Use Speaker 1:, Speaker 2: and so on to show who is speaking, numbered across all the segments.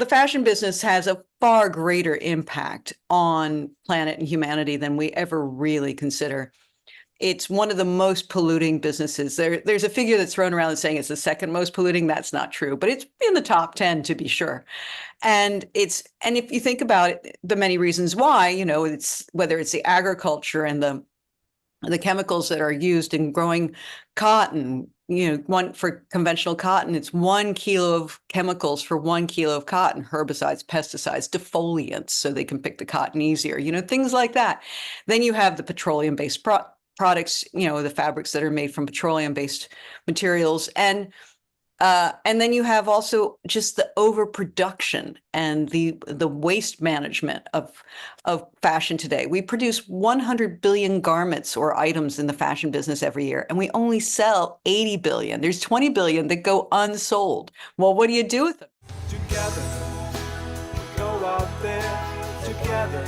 Speaker 1: the fashion business has a far greater impact on planet and humanity than we ever really consider. It's one of the most polluting businesses. There's a figure that's thrown around saying it's the second most polluting. That's not true, but it's in the top 10 to be sure. And if you think about it, the many reasons why, it's whether it's the agriculture and the chemicals that are used in growing cotton, one for conventional cotton, it's 1 kilo of chemicals for 1 kilo of cotton, herbicides, pesticides, defoliants, so they can pick the cotton easier, things like that. Then you have the petroleum-based products, the fabrics that are made from petroleum-based materials. And then you have also just the overproduction and the waste management of fashion today. We produce 100 billion garments or items in the fashion business every year, and we only sell 80 billion. There's 20 billion that go unsold. Well, what do you do with them?
Speaker 2: Together, we go out there together.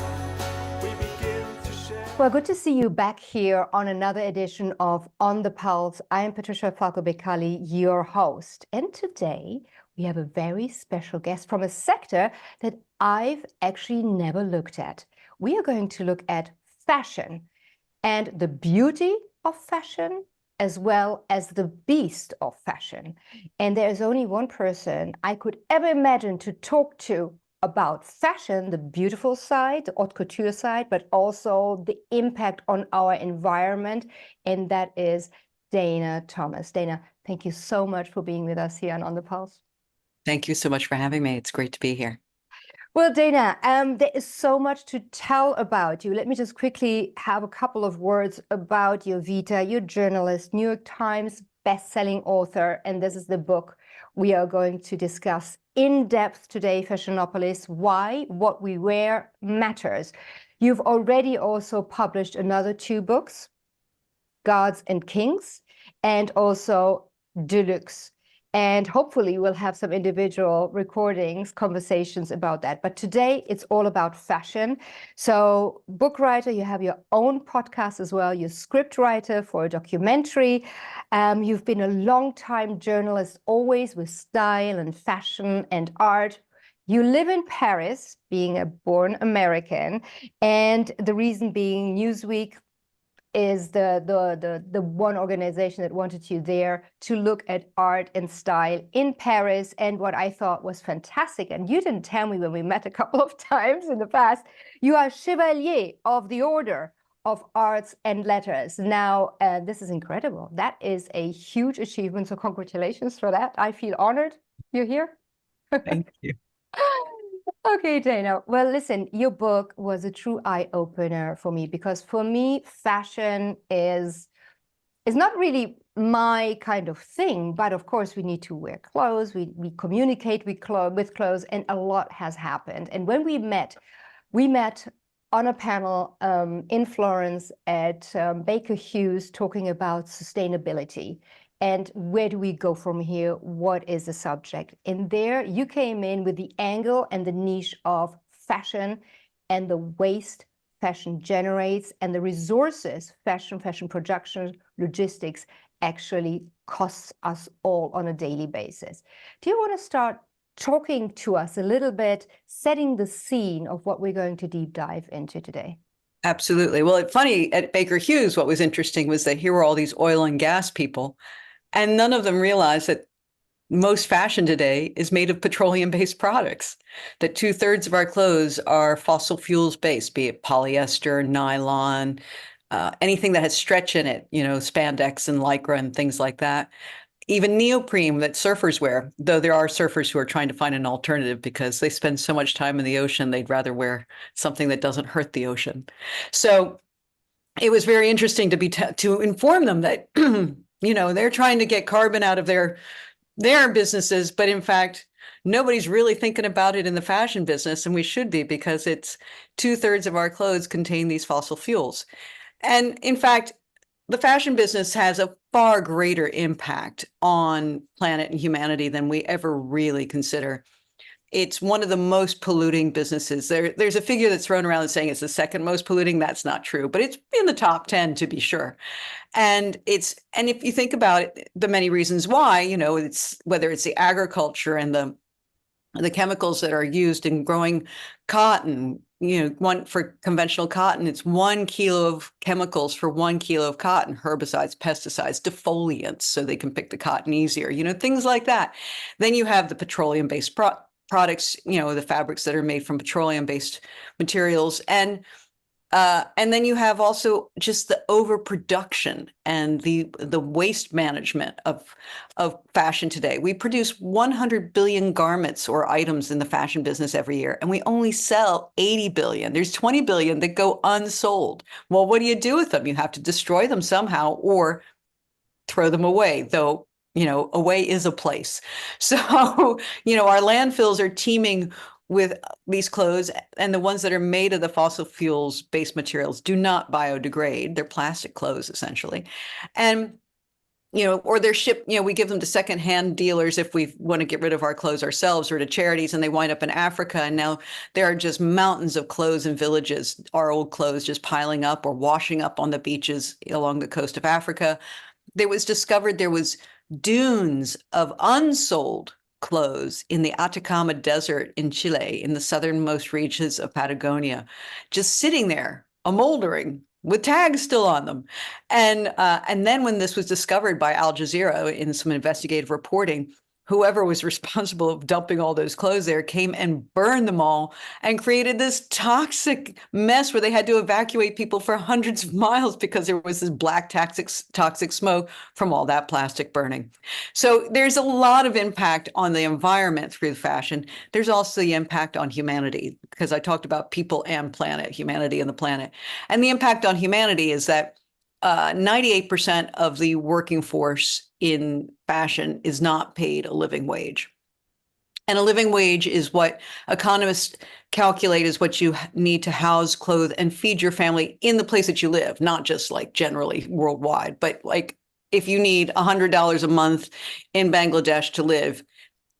Speaker 3: Well, good to see you back here on another edition of On the Pulse. I am Patricia Falco Beccalli, your host. And today we have a very special guest from a sector that I've actually never looked at. We are going to look at fashion and the beauty of fashion as well as the beast of fashion. And there is only one person I could ever imagine to talk to about fashion, the beautiful side, the haute couture side, but also the impact on our environment, and that is Dana Thomas. Dana, thank you so much for being with us here on the Pulse.
Speaker 1: Thank you so much for having me. It's great to be here.
Speaker 3: Well, Dana, there is so much to tell about you. Let me just quickly have a couple of words about your vita. You're a journalist, New York Times best-selling author, and this is the book we are going to discuss in depth today, Fashionopolis, Why What We Wear Matters. You've already also published another 2 books, Gods and Kings, and also Deluxe. And hopefully we'll have some individual recordings, conversations about that. But today it's all about fashion. So book writer, you have your own podcast as well. You're script writer for a documentary. You've been a long-time journalist, always with style and fashion and art. You live in Paris, being a born American. And the reason being Newsweek is the one organization that wanted you there to look at art and style in Paris. And what I thought was fantastic, and you didn't tell me when we met a couple of times in the past, you are Chevalier of the Order of Arts and Letters. Now, this is incredible. That is a huge achievement, so congratulations for that. I feel honored you're here.
Speaker 1: Thank you.
Speaker 3: Okay, Dana. Well, listen, your book was a true eye-opener for me, because for me, fashion is not really my kind of thing, but of course we need to wear clothes, we communicate with clothes, and a lot has happened. And when we met on a panel in Florence at Baker Hughes, talking about sustainability. And where do we go from here? What is the subject? And there you came in with the angle and the niche of fashion and the waste fashion generates and the resources fashion production, logistics actually costs us all on a daily basis. Do you want to start talking to us a little bit, setting the scene of what we're going to deep dive into today?
Speaker 1: Absolutely. Well, it's funny, at Baker Hughes, what was interesting was that here were all these oil and gas people, and none of them realized that most fashion today is made of petroleum-based products, that 2/3 of our clothes are fossil fuels based, be it polyester, nylon, anything that has stretch in it, spandex and lycra and things like that. Even neoprene that surfers wear, though there are surfers who are trying to find an alternative because they spend so much time in the ocean, they'd rather wear something that doesn't hurt the ocean. So it was very interesting to inform them that they're trying to get carbon out of their businesses, but in fact, nobody's really thinking about it in the fashion business, and we should be, because it's 2/3 of our clothes contain these fossil fuels. And in fact, the fashion business has a far greater impact on planet and humanity than we ever really consider. It's one of the most polluting businesses. There's a figure that's thrown around saying it's the second most polluting. That's not true, but it's in the top 10 to be sure. And if you think about it, the many reasons why, it's whether it's the agriculture and the chemicals that are used in growing cotton, one for conventional cotton, it's 1 kilo of chemicals for 1 kilo of cotton, herbicides, pesticides, defoliants, so they can pick the cotton easier, things like that. Then you have the petroleum-based products, the fabrics that are made from petroleum-based materials. And then you have also just the overproduction and the waste management of fashion today. We produce 100 billion garments or items in the fashion business every year, and we only sell 80 billion. There's 20 billion that go unsold. Well, what do you do with them? You have to destroy them somehow or throw them away, though, away is a place. So, our landfills are teeming with these clothes, and the ones that are made of the fossil fuels based materials do not biodegrade. They're plastic clothes essentially. And or they're shipped, we give them to secondhand dealers if we want to get rid of our clothes ourselves, or to charities, and they wind up in Africa. And now there are just mountains of clothes in villages, our old clothes just piling up or washing up on the beaches along the coast of Africa. There was discovered there was dunes of unsold clothes in the Atacama Desert in Chile, in the southernmost reaches of Patagonia, just sitting there, moldering with tags still on them. And then when this was discovered by Al Jazeera in some investigative reporting, whoever was responsible of dumping all those clothes there came and burned them all and created this toxic mess where they had to evacuate people for hundreds of miles because there was this black toxic smoke from all that plastic burning. So there's a lot of impact on the environment through fashion. There's also the impact on humanity, because I talked about people and planet, humanity and the planet. And the impact on humanity is that 98% of the working force in fashion is not paid a living wage. And a living wage is what economists calculate is what you need to house, clothe, and feed your family in the place that you live, not just like generally worldwide, but like if you need $100 a month in Bangladesh to live,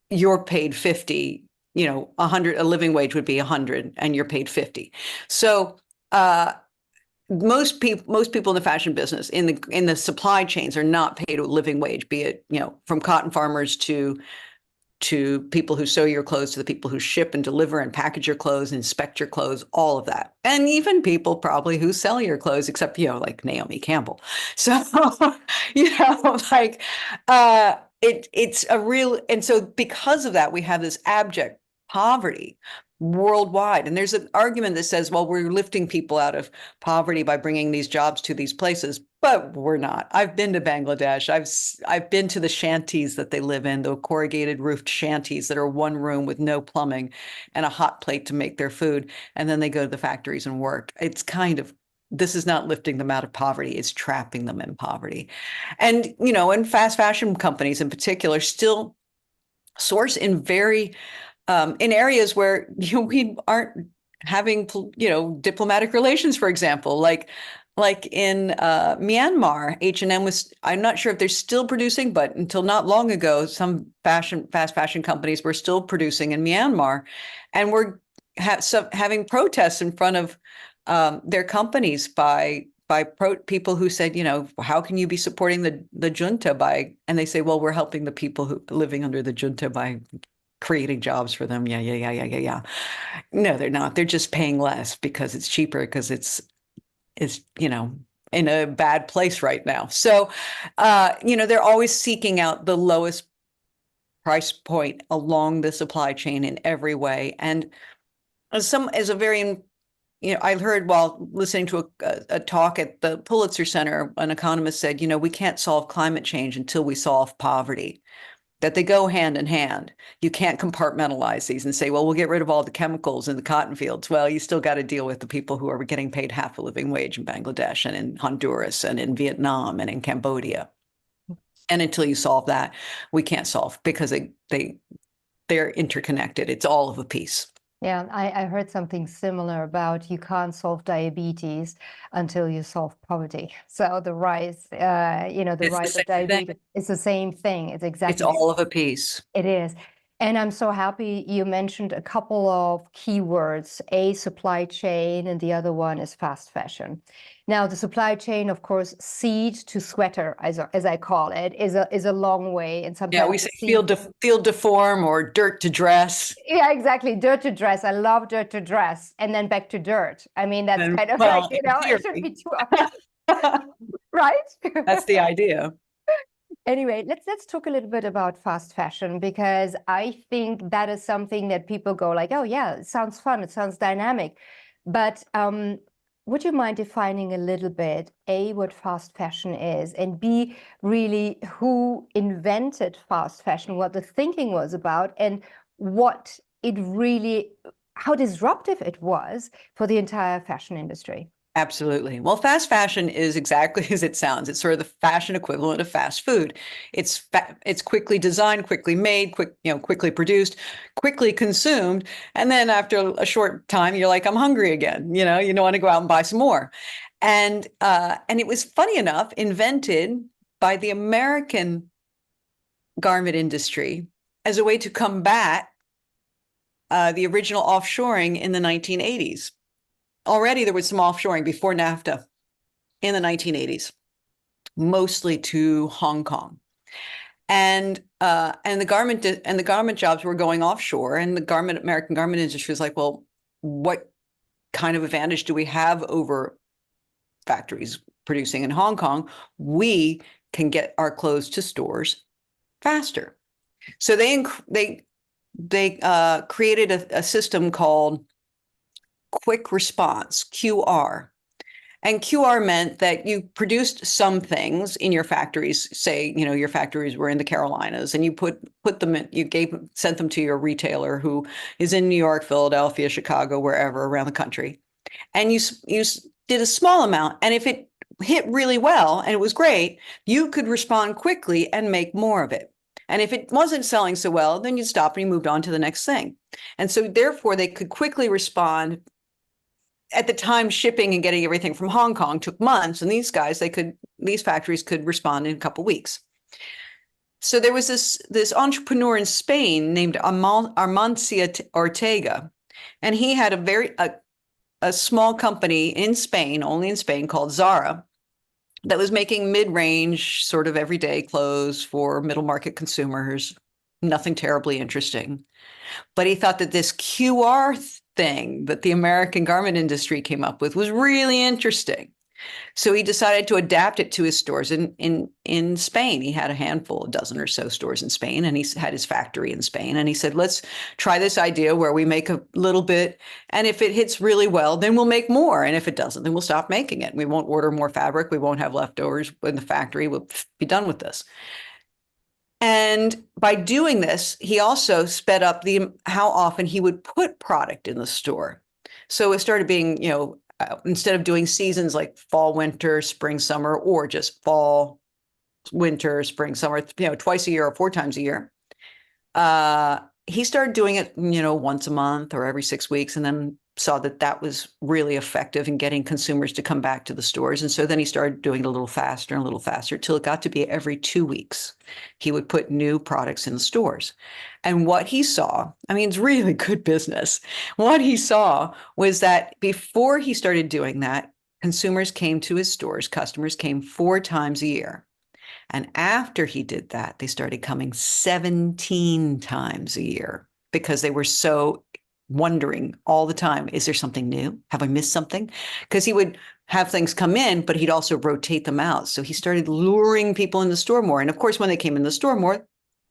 Speaker 1: you're paid 50, 100, a living wage would be 100 and you're paid 50. So, most people in the fashion business, in the supply chains, are not paid a living wage, be it from cotton farmers to people who sew your clothes, to the people who ship and deliver and package your clothes, inspect your clothes, all of that, and even people probably who sell your clothes, except like Naomi Campbell. So it's a real, and so because of that, we have this abject poverty worldwide. And there's an argument that says, well, we're lifting people out of poverty by bringing these jobs to these places, but we're not. I've been to Bangladesh. I've been to the shanties that they live in, the corrugated roofed shanties that are one room with no plumbing and a hot plate to make their food. And then they go to the factories and work. It's this is not lifting them out of poverty, it's trapping them in poverty. And, and fast fashion companies in particular still source in very in areas where we aren't having diplomatic relations, for example, like in Myanmar. H&M was, I'm not sure if they're still producing, but until not long ago, some fast fashion companies were still producing in Myanmar, and we're having protests in front of their companies by people who said, how can you be supporting the junta and they say, well, we're helping the people who living under the junta by creating jobs for them. Yeah. No, they're not. They're just paying less because it's cheaper, because it's in a bad place right now. So, they're always seeking out the lowest price point along the supply chain in every way. And as a very, I heard while listening to a talk at the Pulitzer Center, an economist said, we can't solve climate change until we solve poverty, that they go hand in hand. You can't compartmentalize these and say, well, we'll get rid of all the chemicals in the cotton fields. Well, you still got to deal with the people who are getting paid half a living wage in Bangladesh and in Honduras and in Vietnam and in Cambodia. And until you solve that, we can't solve, because they're interconnected. It's all of a piece.
Speaker 3: Yeah, I heard something similar about you can't solve diabetes until you solve poverty. So the rise, the rise of diabetes is the same thing. It's exactly.
Speaker 1: It's all of a piece.
Speaker 3: It is. And I'm so happy you mentioned a couple of keywords, a supply chain, and the other one is fast fashion. Now, the supply chain, of course, seed to sweater, as I call it, is a long way. And sometimes
Speaker 1: Yeah, we say field to form or dirt to dress.
Speaker 3: yeah, exactly. Dirt to dress. I love dirt to dress, and then back to dirt. I mean, that's
Speaker 1: And
Speaker 3: kind of
Speaker 1: well,
Speaker 3: like, you
Speaker 1: in
Speaker 3: know, it should
Speaker 1: theory,
Speaker 3: be right?
Speaker 1: that's the idea.
Speaker 3: Anyway, let's talk a little bit about fast fashion, because I think that is something that people go like, oh yeah, it sounds fun, it sounds dynamic. But would you mind defining a little bit, A, what fast fashion is, and B, really who invented fast fashion, what the thinking was about, and what it really, how disruptive it was for the entire fashion industry?
Speaker 1: Absolutely. Well, fast fashion is exactly as it sounds. It's sort of the fashion equivalent of fast food. It's quickly designed, quickly made, quickly produced, quickly consumed, and then after a short time, you're like, I'm hungry again. You don't want to go out and buy some more. And it was funny enough invented by the American garment industry as a way to combat the original offshoring in the 1980s. Already there was some offshoring before NAFTA in the 1980s, mostly to Hong Kong. And the garment jobs were going offshore, and the American garment industry was like, well, what kind of advantage do we have over factories producing in Hong Kong? We can get our clothes to stores faster. So they created a system called quick response, QR. And QR meant that you produced some things in your factories. Say, your factories were in the Carolinas, and you put them in, sent them to your retailer who is in New York, Philadelphia, Chicago, wherever around the country. And you did a small amount. And if it hit really well and it was great, you could respond quickly and make more of it. And if it wasn't selling so well, then you'd stop and you moved on to the next thing. And so therefore they could quickly respond. At the time, shipping and getting everything from Hong Kong took months, and these factories could respond in a couple of weeks. So there was this entrepreneur in Spain named Armancia Ortega, and he had a small company in Spain, only in Spain, called Zara, that was making mid-range, sort of everyday clothes for middle market consumers. Nothing terribly interesting. But he thought that this QR thing that the American garment industry came up with was really interesting. So he decided to adapt it to his stores in Spain. He had a dozen or so stores in Spain, and he had his factory in Spain. And he said, let's try this idea where we make a little bit, and if it hits really well, then we'll make more. And if it doesn't, then we'll stop making it. We won't order more fabric. We won't have leftovers in the factory. We'll be done with this. And by doing this, he also sped up how often he would put product in the store. So it started being, instead of doing seasons like fall, winter, spring, summer, or just fall, winter, spring, summer, twice a year or 4 times a year, he started doing it, once a month or every 6 weeks, and then saw that was really effective in getting consumers to come back to the stores. And so then he started doing it a little faster till it got to be every 2 weeks. He would put new products in the stores. And what he saw, it's really good business. What he saw was that before he started doing that, consumers came to his stores, customers came 4 times a year. And after he did that, they started coming 17 times a year because they were so wondering all the time, is there something new? Have I missed something? Because he would have things come in, but he'd also rotate them out. So he started luring people in the store more. And of course, when they came in the store more,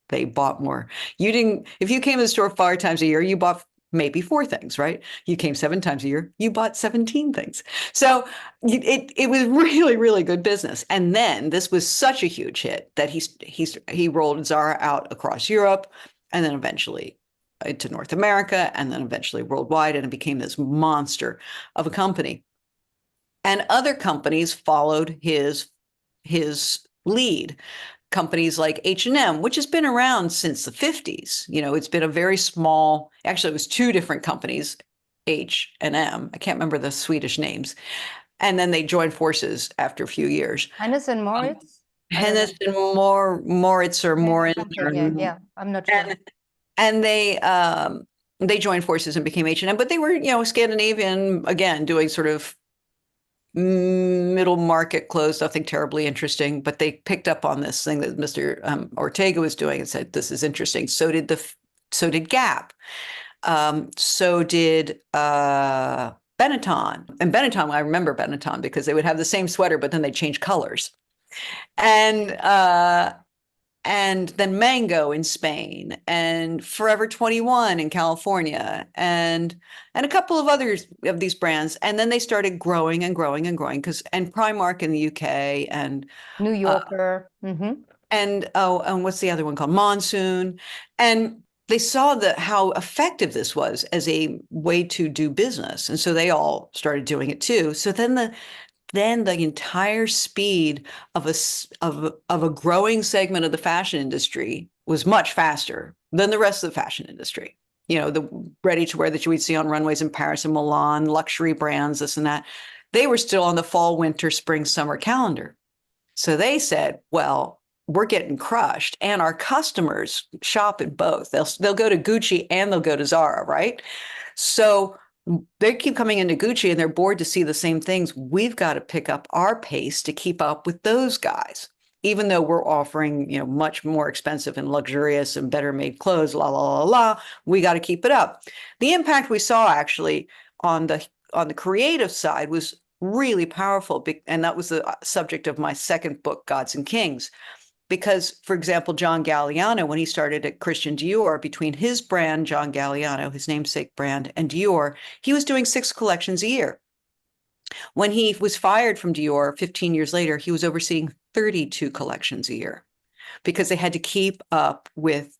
Speaker 1: they bought more. If you came to the store 5 times a year, you bought maybe 4 things, right? You came 7 times a year, you bought 17 things. So it was really, really good business. And then this was such a huge hit that he rolled Zara out across Europe, and then eventually to North America, and then eventually worldwide, and it became this monster of a company. And other companies followed his lead. Companies like H&M, which has been around since the 50s. It's been a very small, actually it was 2 different companies, H and M. I can't remember the Swedish names. And then they joined forces after a few years.
Speaker 3: Hennes and Moritz?
Speaker 1: Hennes and Moritz or Moritz.
Speaker 3: Yeah, I'm not sure.
Speaker 1: and they joined forces and became H&M, but they were, you know, Scandinavian, again, doing sort of middle market clothes, nothing terribly interesting, but they picked up on this thing that Mr. Ortega was doing and said, this is interesting. So did Gap. So did Benetton. And Benetton, I remember Benetton because they would have the same sweater, but then they change colors. And then Mango in Spain, and Forever 21 in California, and a couple of others of these brands. And then they started growing and growing and growing and Primark in the UK, and
Speaker 3: New Yorker.
Speaker 1: and what's the other one called? Monsoon. And they saw how effective this was as a way to do business. And so they all started doing it too. So then the entire speed of a growing segment of the fashion industry was much faster than the rest of the fashion industry. You know, the ready-to-wear that you would see on runways in Paris and Milan, luxury brands, this and that, they were still on the fall, winter, spring, summer calendar. So they said, well, we're getting crushed, and our customers shop at both. They'll go to Gucci and they'll go to Zara, right? So they keep coming into Gucci and they're bored to see the same things. We've got to pick up our pace to keep up with those guys, even though we're offering, you know, much more expensive and luxurious and better made clothes, la, la, la, la. We got to keep it up. The impact we saw actually on the creative side was really powerful. And that was the subject of my second book, Gods and Kings. Because, for example, John Galliano, when he started at Christian Dior, between his brand, John Galliano, his namesake brand, and Dior, he was doing 6 collections a year. When he was fired from Dior 15 years later, he was overseeing 32 collections a year because they had to keep up with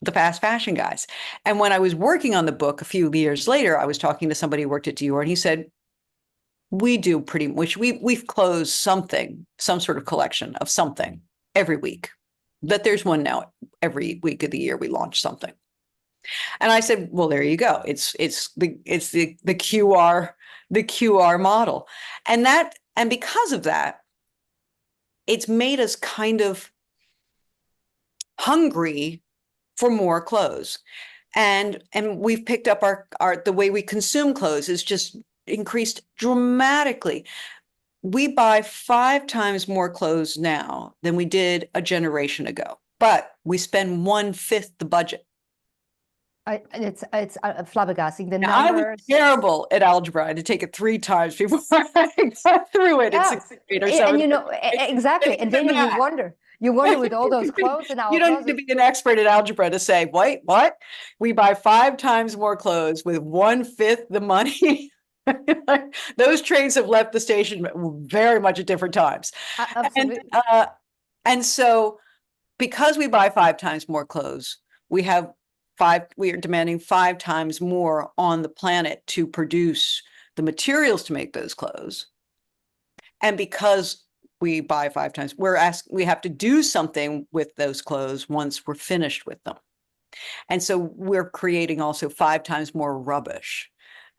Speaker 1: the fast fashion guys. And when I was working on the book a few years later, I was talking to somebody who worked at Dior, and he said, we do pretty much, we've closed something, some sort of collection of something every week. That there's one now every week of the year we launch something. And I said, well, there you go. It's the QR model. And because of that, it's made us kind of hungry for more clothes. And we've picked up the way we consume clothes is just increased dramatically. We buy 5 times more clothes now than we did a generation ago, but we spend 1/5 the budget.
Speaker 3: It's flabbergasting. The
Speaker 1: Now,
Speaker 3: numbers.
Speaker 1: I was terrible at algebra. I had to take it 3 times before I got through it.
Speaker 3: Yeah.
Speaker 1: In 6th grade or 7th
Speaker 3: And you know,
Speaker 1: grade.
Speaker 3: exactly. And then you wonder with all those clothes in our
Speaker 1: You don't
Speaker 3: closet.
Speaker 1: need to be an expert at algebra to say, wait, what? We buy 5 times more clothes with 1/5 the money. Those trains have left the station very much at different times.
Speaker 3: Absolutely.
Speaker 1: And so because we buy 5 times more clothes, we are demanding 5 times more on the planet to produce the materials to make those clothes. And because we buy 5 times, we have to do something with those clothes once we're finished with them. And so we're creating also 5 times more rubbish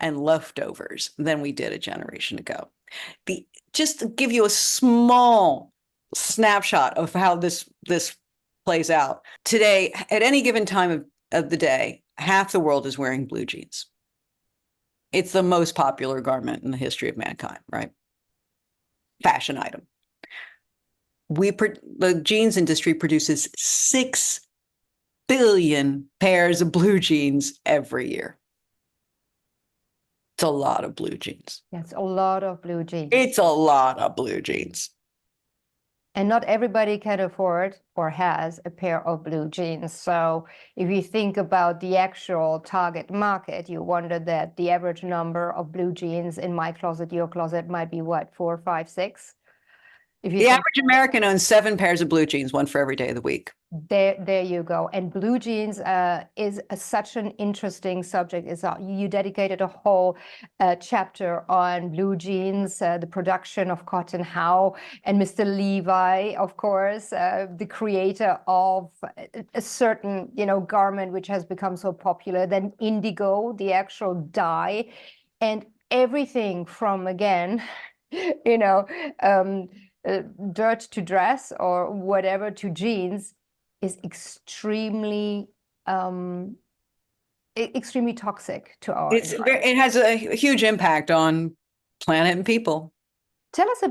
Speaker 1: and leftovers than we did a generation ago. Just to give you a small snapshot of how this plays out. Today, at any given time of the day, half the world is wearing blue jeans. It's the most popular garment in the history of mankind, right? Fashion item. The jeans industry produces 6 billion pairs of blue jeans every year. It's a lot of blue jeans.
Speaker 3: It's a lot of blue jeans.
Speaker 1: It's a lot of blue jeans.
Speaker 3: And not everybody can afford or has a pair of blue jeans. So if you think about the actual target market, you wonder that the average number of blue jeans in my closet, your closet might be what, 4, 5, 6?
Speaker 1: The average American owns 7 pairs of blue jeans, 1 for every day of the week.
Speaker 3: There you go. And blue jeans is such an interesting subject. You dedicated a whole chapter on blue jeans, the production of cotton, how, and Mr. Levi, of course, the creator of a certain, garment which has become so popular. Then indigo, the actual dye, and everything from, again, dirt to dress or whatever to jeans is extremely extremely toxic to our environment.
Speaker 1: It has a huge impact on planet and people.
Speaker 3: Tell us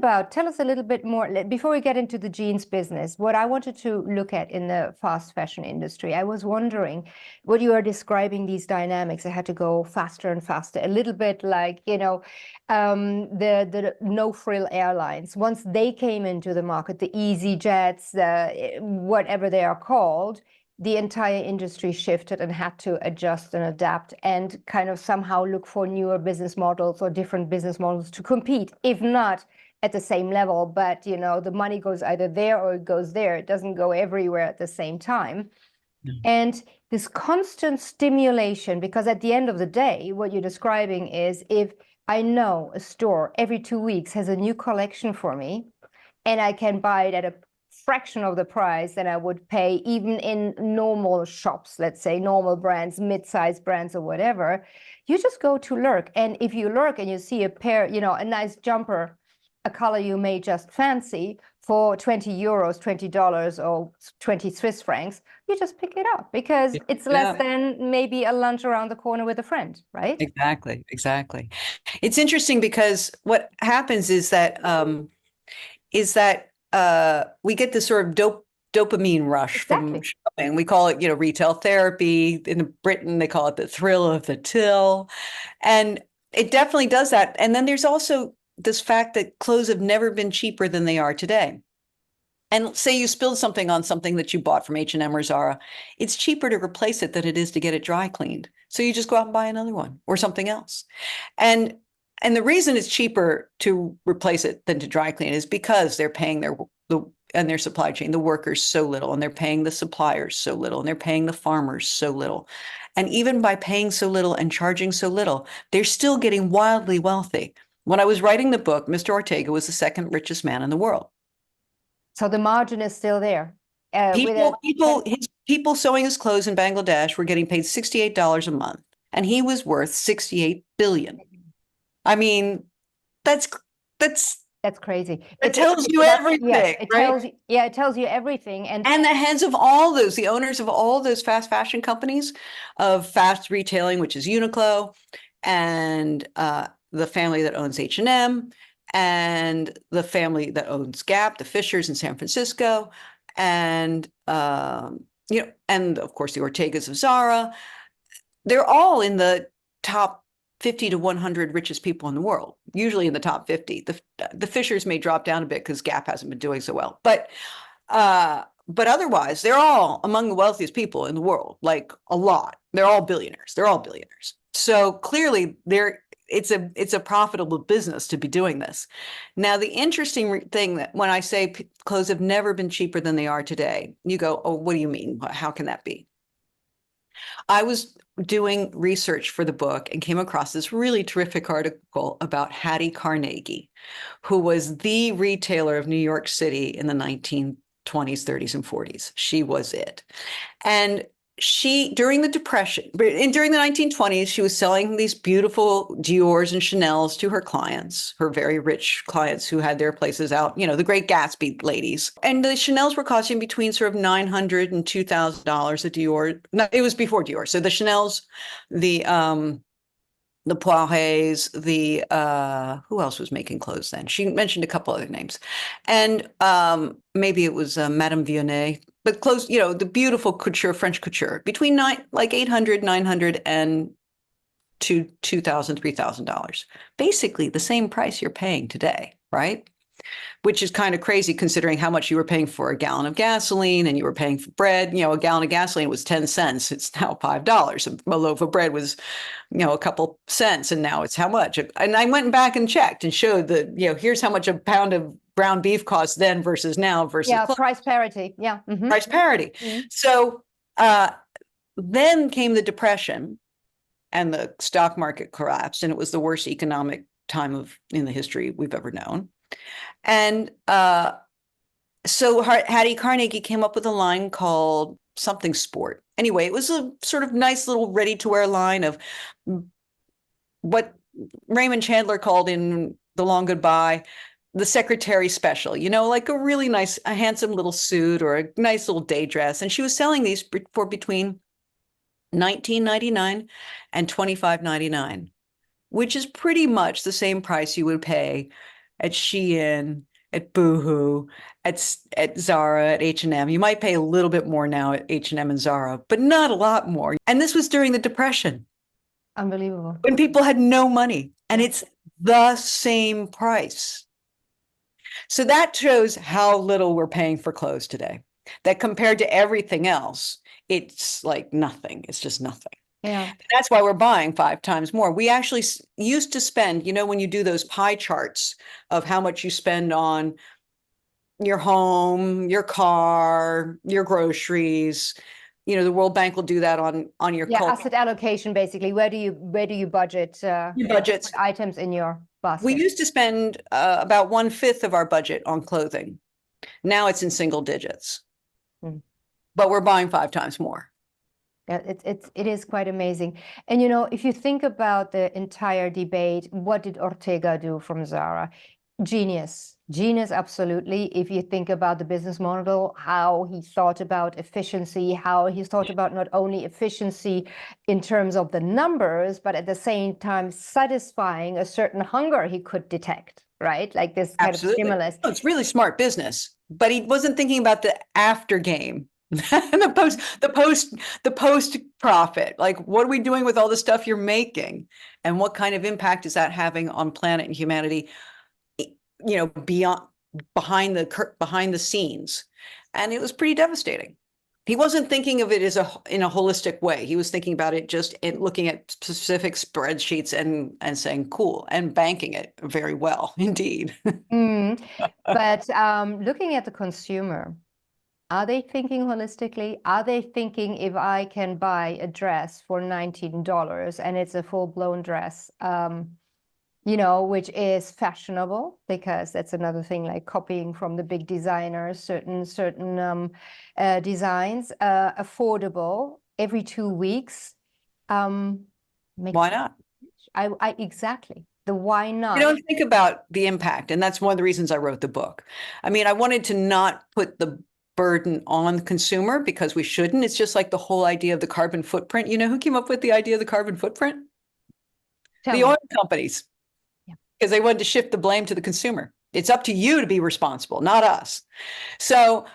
Speaker 3: a little bit more before we get into the jeans business. What I wanted to look at in the fast fashion industry, I was wondering what you are describing these dynamics. I had to go faster and faster, a little bit like, the no-frill airlines. Once they came into the market, the easy jets, whatever they are called, the entire industry shifted and had to adjust and adapt and kind of somehow look for newer business models or different business models to compete, if not at the same level. But, the money goes either there or it goes there. It doesn't go everywhere at the same time. And this constant stimulation, because at the end of the day, what you're describing is if I know a store every 2 weeks has a new collection for me and I can buy it at a fraction of the price than I would pay even in normal shops, let's say normal brands, mid-sized brands or whatever, you just go to lurk. And if you lurk and you see a pair, a nice jumper, a color you may just fancy for 20 euros, $20 or 20 Swiss francs, you just pick it up because it's less than maybe a lunch around the corner with a friend, right?
Speaker 1: Exactly. It's interesting because what happens is that we get this sort of dopamine rush from shopping. We call it, retail therapy. In Britain, they call it the thrill of the till. And it definitely does that. And then there's also this fact that clothes have never been cheaper than they are today. And say you spilled something on something that you bought from H&M or Zara, it's cheaper to replace it than it is to get it dry cleaned. So you just go out and buy another one or something else. And the reason it's cheaper to replace it than to dry clean is because they're paying their supply chain, the workers so little, and they're paying the suppliers so little, and they're paying the farmers so little. And even by paying so little and charging so little, they're still getting wildly wealthy. When I was writing the book, Mr. Ortega was the second richest man in the world.
Speaker 3: So the margin is still there.
Speaker 1: People sewing his clothes in Bangladesh were getting paid $68 a month, and he was worth $68 billion. I mean, that's
Speaker 3: crazy.
Speaker 1: It tells you everything, right?
Speaker 3: It tells you everything. And
Speaker 1: the heads of the owners of all those fast fashion companies, of fast retailing, which is Uniqlo, and the family that owns H&M, and the family that owns Gap, the Fishers in San Francisco, and and of course the Ortegas of Zara. They're all in the top 50 to 100 richest people in the world, usually in the top 50. The Fishers may drop down a bit because Gap hasn't been doing so well, but otherwise they're all among the wealthiest people in the world, like a lot. They're all billionaires. So clearly it's a profitable business to be doing this. Now, the interesting thing that when I say clothes have never been cheaper than they are today, you go, oh, what do you mean? How can that be? I was doing research for the book and came across this really terrific article about Hattie Carnegie, who was the retailer of New York City in the 1920s, 30s, and 40s. She was it. And during the Depression, during the 1920s, she was selling these beautiful Dior's and Chanel's to her clients, her very rich clients who had their places out, the Great Gatsby ladies. And the Chanel's were costing between sort of $900 and $2,000 a Dior. No, it was before Dior. So the Chanel's, the Poirets, who else was making clothes then? She mentioned a couple other names. And maybe it was Madame Vionnet. But clothes, the beautiful couture, French couture, between $800, $900 and to $2,000, $3,000. Basically the same price you're paying today, right? Which is kind of crazy considering how much you were paying for a gallon of gasoline and you were paying for bread. A gallon of gasoline was 10 cents. It's now $5. A loaf of bread was, a couple cents. And now it's how much? And I went back and checked and showed that, here's how much a pound of ground beef costs then versus now versus
Speaker 3: price parity. Yeah. Mm-hmm.
Speaker 1: Price parity. Mm-hmm. So then came the Depression and the stock market collapsed, and it was the worst economic time in the history we've ever known. And so Hattie Carnegie came up with a line called something sport. Anyway, it was a sort of nice little ready-to-wear line of what Raymond Chandler called in The Long Goodbye the secretary special, like a really nice, a handsome little suit or a nice little day dress. And she was selling these for between $19.99 and $25.99, which is pretty much the same price you would pay at Shein, at Boohoo, at Zara, at H&M. You might pay a little bit more now at H&M and Zara, but not a lot more. And this was during the Depression,
Speaker 3: Unbelievable.
Speaker 1: when people had no money, and it's the same price. So that shows how little we're paying for clothes today, that compared to everything else, it's like nothing. It's just nothing.
Speaker 3: Yeah.
Speaker 1: That's why we're buying 5 times more. We actually used to spend, when you do those pie charts of how much you spend on your home, your car, your groceries, the World Bank will do that on your
Speaker 3: asset allocation, basically. Where do you budget
Speaker 1: your budgets,
Speaker 3: items in your basket?
Speaker 1: We used to spend about 1/5 of our budget on clothing. Now it's in single digits, but we're buying 5 times more.
Speaker 3: Yeah, it is quite amazing. And if you think about the entire debate, what did Ortega do from Zara? Genius, absolutely. If you think about the business model, how he thought about efficiency, how he thought about not only efficiency in terms of the numbers, but at the same time satisfying a certain hunger he could detect, right? Like this kind of stimulus.
Speaker 1: Oh, it's really smart business, but he wasn't thinking about the after game. the post profit, like what are we doing with all the stuff you're making, and what kind of impact is that having on planet and humanity, beyond behind the scenes? And it was pretty devastating. He wasn't thinking of it in a holistic way. He was thinking about it just in looking at specific spreadsheets and saying cool, and banking it very well indeed.
Speaker 3: But looking at the consumer, are they thinking holistically? Are they thinking, if I can buy a dress for $19 and it's a full-blown dress, which is fashionable, because that's another thing, like copying from the big designers, certain designs, affordable, every 2 weeks.
Speaker 1: Why not?
Speaker 3: Exactly. The why not?
Speaker 1: You don't think about the impact, and that's one of the reasons I wrote the book. I mean, I wanted to not put the burden on the consumer, because we shouldn't. It's just like the whole idea of the carbon footprint. You know who came up with the idea of the carbon footprint? The oil companies, because they wanted to shift the blame to the consumer. It's up to you to be responsible, not us. So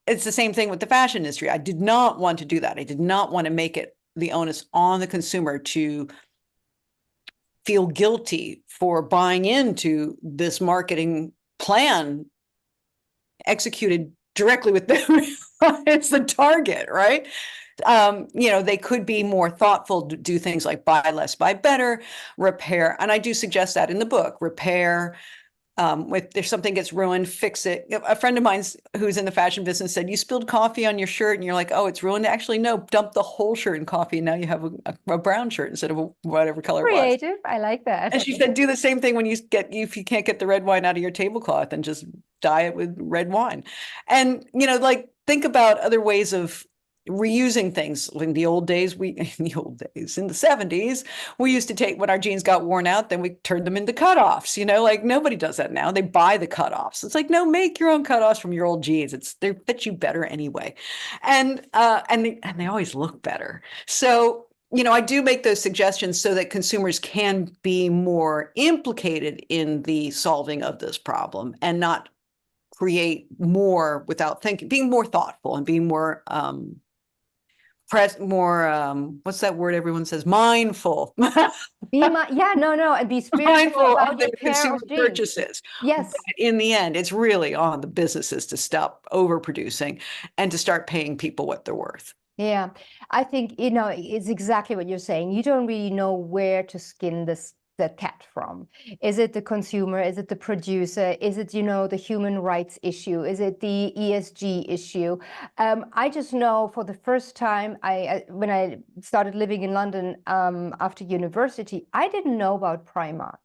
Speaker 1: it's the same thing with the fashion industry. I did not want to do that. I did not want to make it the onus on the consumer to feel guilty for buying into this marketing plan executed directly with them. It's the target, right? They could be more thoughtful, to do things like buy less, buy better, repair. And I do suggest that in the book, repair. If something gets ruined, fix it. A friend of mine who's in the fashion business said, you spilled coffee on your shirt and you're like, oh, it's ruined. Actually, no, dump the whole shirt in coffee. And now you have a brown shirt instead of whatever color it was.
Speaker 3: Creative. I like that.
Speaker 1: And she said, do the same thing when if you can't get the red wine out of your tablecloth, and just dye it with red wine. And, think about other ways of reusing things. In the old days, in the 70s, we used to take, when our jeans got worn out, then we turned them into cutoffs. Like nobody does that now. They buy the cutoffs. It's like, no, make your own cutoffs from your old jeans. They fit you better anyway, and they always look better. So I do make those suggestions so that consumers can be more implicated in the solving of this problem, and not create more without thinking, being more thoughtful and being more what's that word everyone says? Mindful. And
Speaker 3: be spiritual
Speaker 1: mindful
Speaker 3: about
Speaker 1: of the consumer purchases.
Speaker 3: Yes.
Speaker 1: But in the end, it's really on the businesses to stop overproducing and to start paying people what they're worth.
Speaker 3: Yeah, I think, it's exactly what you're saying. You don't really know where to skin the cat from. Is it the consumer? Is it the producer? Is it, the human rights issue? Is it the ESG issue? I just know, for the first time, when I started living in London after university, I didn't know about Primark.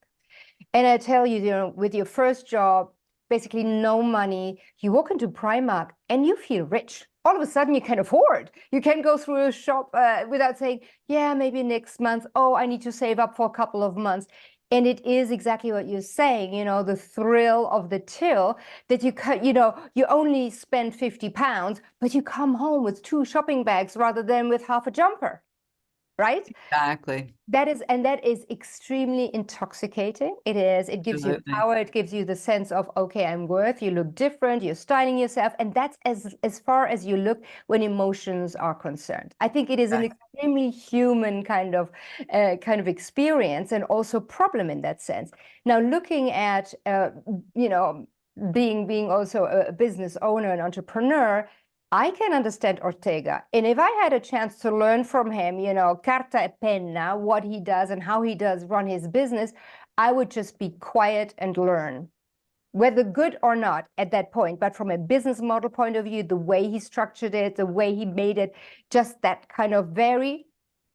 Speaker 3: And I tell you, with your first job, basically no money, you walk into Primark and you feel rich. All of a sudden you can afford. You can go through a shop without saying, yeah, maybe next month. Oh, I need to save up for a couple of months. And it is exactly what you're saying, the thrill of the till that you only spend 50 pounds, but you come home with 2 shopping bags rather than with half a jumper, right?
Speaker 1: Exactly.
Speaker 3: That is extremely intoxicating. It gives you
Speaker 1: Absolutely.
Speaker 3: power. It gives you the sense of, okay, I'm worth, you look different, you're styling yourself. And that's as far as you look when emotions are concerned. I think it is an extremely human kind of experience and also problem in that sense. Now, looking at, being also a business owner and entrepreneur, I can understand Ortega. And if I had a chance to learn from him, carta e penna, what he does and how he does run his business, I would just be quiet and learn, whether good or not at that point. But from a business model point of view, the way he structured it, the way he made it, just that kind of very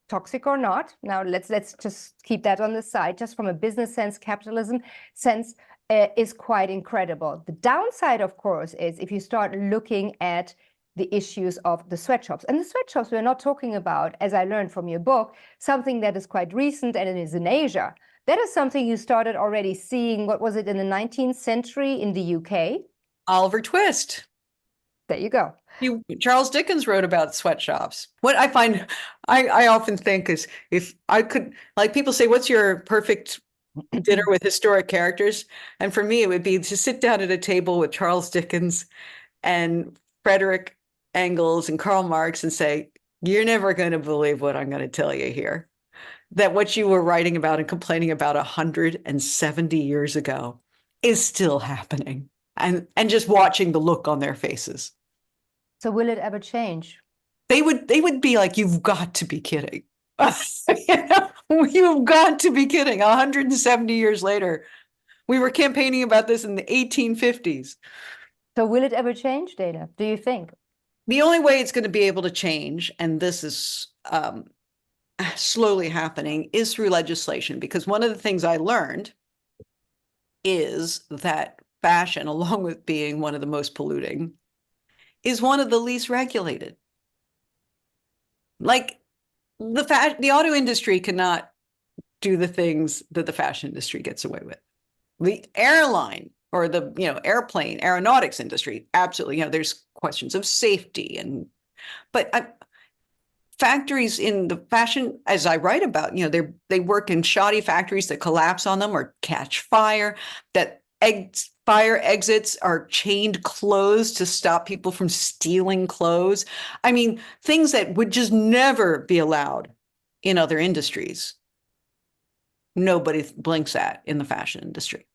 Speaker 3: toxic or not. Now, let's just keep that on the side. Just from a business sense, capitalism sense, is quite incredible. The downside, of course, is if you start looking at the issues of the sweatshops. And the sweatshops we're not talking about, as I learned from your book, something that is quite recent, and it is in Asia. That is something you started already seeing, what was it, in the 19th century in the UK?
Speaker 1: Oliver Twist.
Speaker 3: There you go.
Speaker 1: Charles Dickens wrote about sweatshops. What I find, I often think is, if I could, like, people say, what's your perfect dinner with historic characters? And for me, it would be to sit down at a table with Charles Dickens and Frederick Engels and Karl Marx and say, you're never going to believe what I'm going to tell you here. That what you were writing about and complaining about 170 years ago is still happening. And just watching the look on their faces.
Speaker 3: So will it ever change?
Speaker 1: They would be like, you've got to be kidding. You've got to be kidding. 170 years later, we were campaigning about this in the 1850s.
Speaker 3: So will it ever change, Dana? Do you think?
Speaker 1: The only way it's going to be able to change, and this is slowly happening, is through legislation. Because one of the things I learned is that fashion, along with being one of the most polluting, is one of the least regulated. Like the auto industry cannot do the things that the fashion industry gets away with. The airline or the airplane aeronautics industry, absolutely. There's questions of safety but factories in the fashion, as I write about, they work in shoddy factories that collapse on them or catch fire. That fire exits are chained closed to stop people from stealing clothes. I mean, things that would just never be allowed in other industries. Nobody blinks at in the fashion industry.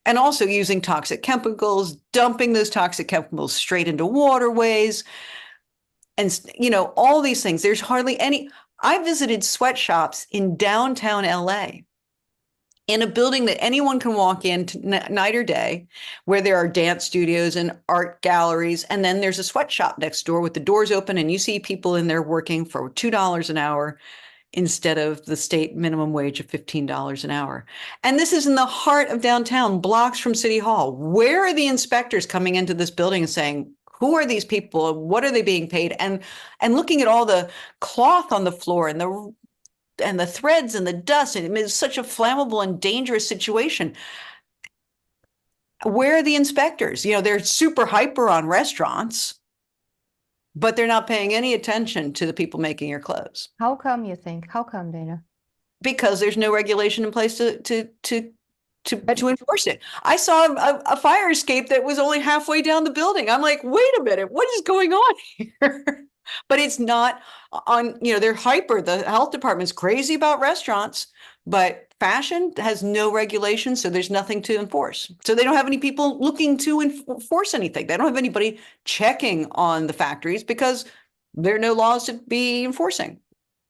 Speaker 1: And also using toxic chemicals, dumping those toxic chemicals straight into waterways. And, all these things. There's hardly any. I visited sweatshops in downtown LA, in a building that anyone can walk in night or day, where there are dance studios and art galleries. And then there's a sweatshop next door with the doors open, and you see people in there working for $2 an hour instead of the state minimum wage of $15 an hour. And this is in the heart of downtown, blocks from City Hall. Where are the inspectors coming into this building and saying, who are these people? What are they being paid? And looking at all the cloth on the floor and the threads and the dust. And it's such a flammable and dangerous situation. Where are the inspectors? They're super hyper on restaurants, but they're not paying any attention to the people making your clothes.
Speaker 3: How come, you think? How come, Dana?
Speaker 1: Because there's no regulation in place to enforce it. I saw a fire escape that was only halfway down the building. I'm like, wait a minute, what is going on here? But it's not on, they're hyper. The health department's crazy about restaurants, but fashion has no regulation, so there's nothing to enforce. So they don't have any people looking to enforce anything. They don't have anybody checking on the factories because there are no laws to be enforcing.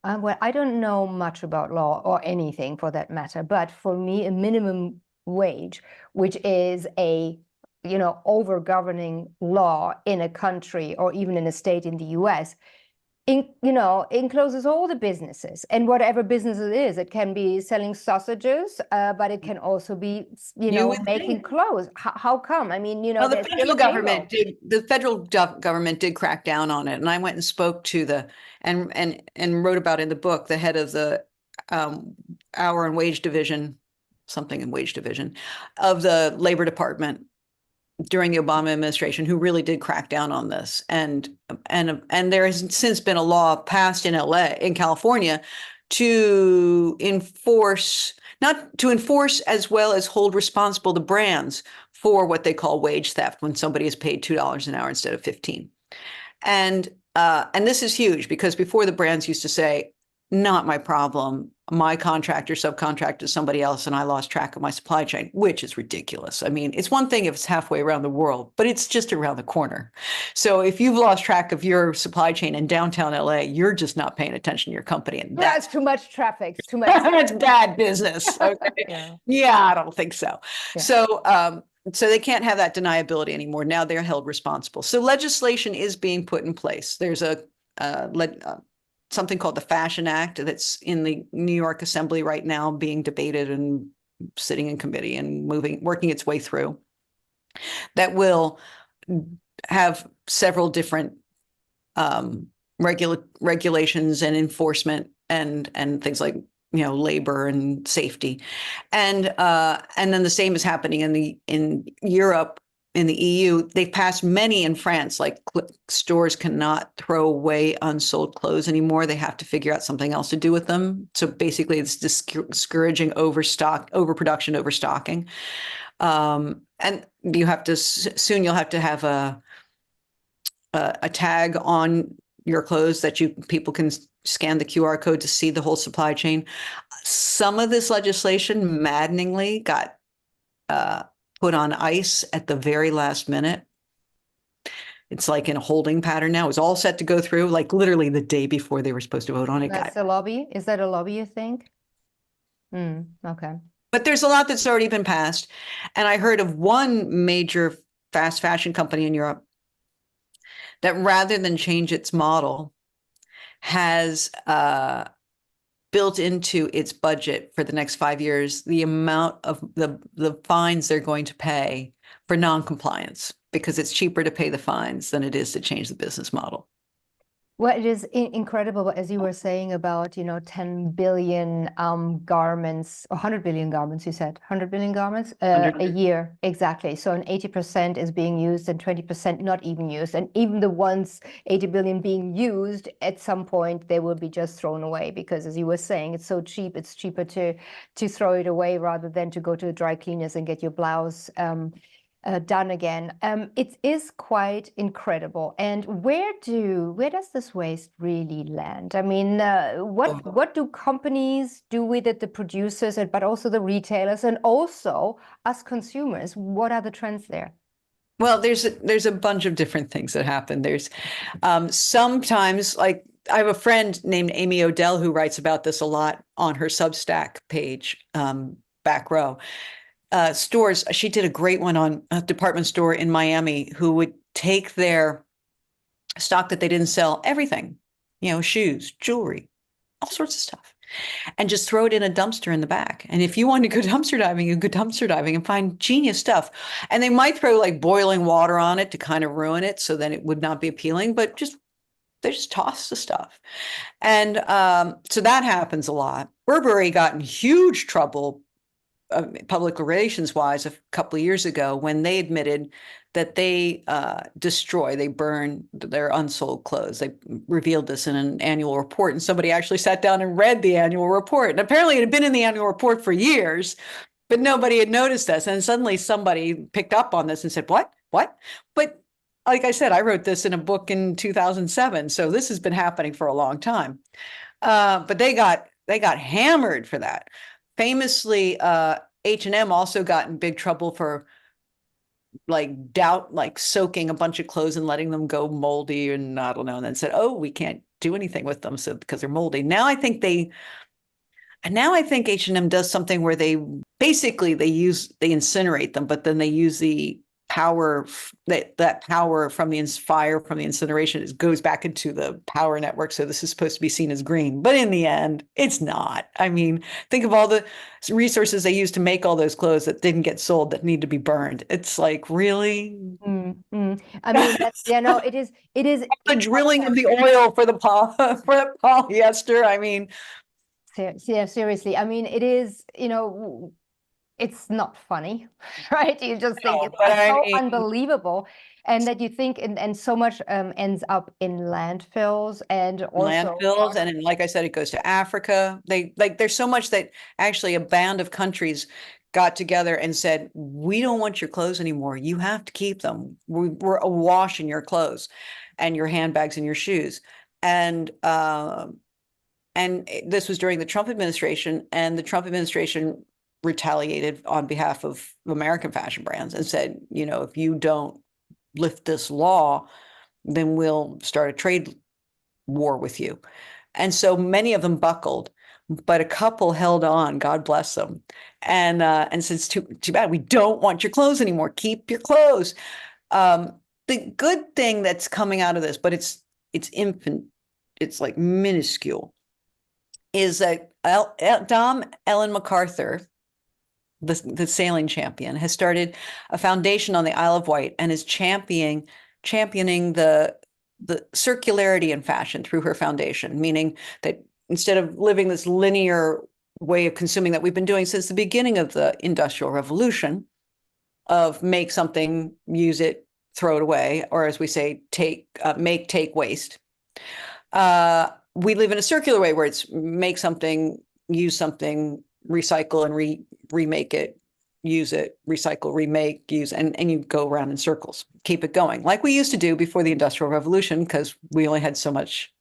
Speaker 3: Well, I don't know much about law or anything for that matter, but for me, a minimum wage, which is a over-governing law in a country or even in a state in the US, encloses all the businesses, and whatever business it is. It can be selling sausages, but it can also be, making clothes. How come? I mean,
Speaker 1: the federal government did crack down on it, and I went and spoke to and wrote about in the book the head of the hour and wage division something in wage division of the Labor Department during the Obama administration, who really did crack down on this. And there has since been a law passed in California, to enforce, not to enforce as well as hold responsible the brands for what they call wage theft, when somebody is paid $2 an hour instead of 15. And this is huge, because before the brands used to say, not my problem, my contractor subcontracted somebody else and I lost track of my supply chain, which is ridiculous. I mean, it's one thing if it's halfway around the world, but it's just around the corner. So if you've lost track of your supply chain in downtown LA, you're just not paying attention to your company. And
Speaker 3: That's too much traffic. It's too much.
Speaker 1: that's bad business. Okay? Yeah, I don't think so.
Speaker 3: Yeah.
Speaker 1: So they can't have that deniability anymore. Now they're held responsible. So legislation is being put in place. There's something called the Fashion Act that's in the New York Assembly right now, being debated and sitting in committee and working its way through, that will have several different regulations and enforcement and things like, labor and safety. And then the same is happening in Europe. In the EU, they've passed many in France, like stores cannot throw away unsold clothes anymore. They have to figure out something else to do with them. So basically it's discouraging overproduction, overstocking. And you have to, soon you'll have to have a tag on your clothes that people can scan the QR code to see the whole supply chain. Some of this legislation maddeningly got put on ice at the very last minute. It's like in a holding pattern now. It was all set to go through, like literally the day before they were supposed to vote on it.
Speaker 3: That's a lobby? Is that a lobby, you think? Okay.
Speaker 1: But there's a lot that's already been passed. And I heard of one major fast fashion company in Europe that, rather than change its model, has built into its budget for the next 5 years the amount of the fines they're going to pay for non-compliance, because it's cheaper to pay the fines than it is to change the business model.
Speaker 3: Well, it is incredible, as you were saying about, 10 billion garments, or 100 billion garments, you said, 100 billion garments a year. Exactly. So an 80% is being used and 20% not even used. And even the ones 80 billion being used, at some point, they will be just thrown away, because as you were saying, it's so cheap. It's cheaper to throw it away rather than to go to the dry cleaners and get your blouse done again. It is quite incredible. And where does this waste really land? I mean, what do companies do with it, the producers, but also the retailers, and also us consumers? What are the trends there?
Speaker 1: Well, there's a bunch of different things that happen. There's sometimes, like, I have a friend named Amy Odell who writes about this a lot on her Substack page, Back Row. Stores, she did a great one on a department store in Miami who would take their stock that they didn't sell, everything, shoes, jewelry, all sorts of stuff, and just throw it in a dumpster in the back. And if you want to go dumpster diving, you go dumpster diving and find genius stuff. And they might throw like boiling water on it to kind of ruin it, so then it would not be appealing, but they just toss the stuff. And so that happens a lot. Burberry got in huge trouble public relations wise a couple of years ago when they admitted that they burn their unsold clothes. They revealed this in an annual report, and somebody actually sat down and read the annual report. And apparently it had been in the annual report for years, but nobody had noticed this. And suddenly somebody picked up on this and said, what? But like I said, I wrote this in a book in 2007. So this has been happening for a long time. But they got hammered for that. Famously, H&M also got in big trouble for soaking a bunch of clothes and letting them go moldy, and I don't know, and then said, oh, we can't do anything with them because they're moldy. Now I think H&M does something where they incinerate them, but then they use the power, that power from the fire from the incineration goes back into the power network. So this is supposed to be seen as green, but in the end, it's not. I mean, think of all the resources they used to make all those clothes that didn't get sold that need to be burned. It's like, really?
Speaker 3: I mean, it is
Speaker 1: the drilling of the oil for the polyester. I mean,
Speaker 3: yeah, seriously. I mean, it is, it's not funny, right? You just think
Speaker 1: No,
Speaker 3: it's
Speaker 1: but I
Speaker 3: so
Speaker 1: mean,
Speaker 3: unbelievable, and that you think, and so much ends up in landfills and also
Speaker 1: landfills, and then, like I said, it goes to Africa. There's so much that actually a band of countries got together and said, we don't want your clothes anymore. You have to keep them. We're awash in your clothes and your handbags and your shoes. And this was during the Trump administration, and the Trump administration retaliated on behalf of American fashion brands and said, if you don't lift this law, then we'll start a trade war with you. And so many of them buckled, but a couple held on, God bless them. And said, it's too bad. We don't want your clothes anymore. Keep your clothes. The good thing that's coming out of this, but it's infant, it's like minuscule, is that Dom Ellen MacArthur, the sailing champion, has started a foundation on the Isle of Wight and is championing the circularity in fashion through her foundation, meaning that instead of living this linear way of consuming that we've been doing since the beginning of the Industrial Revolution, of make something, use it, throw it away, or as we say, make, take, waste. We live in a circular way where it's make something, use something, recycle and remake it, use it, recycle, remake, use, and you go around in circles, keep it going like we used to do before the Industrial Revolution, because we only had so much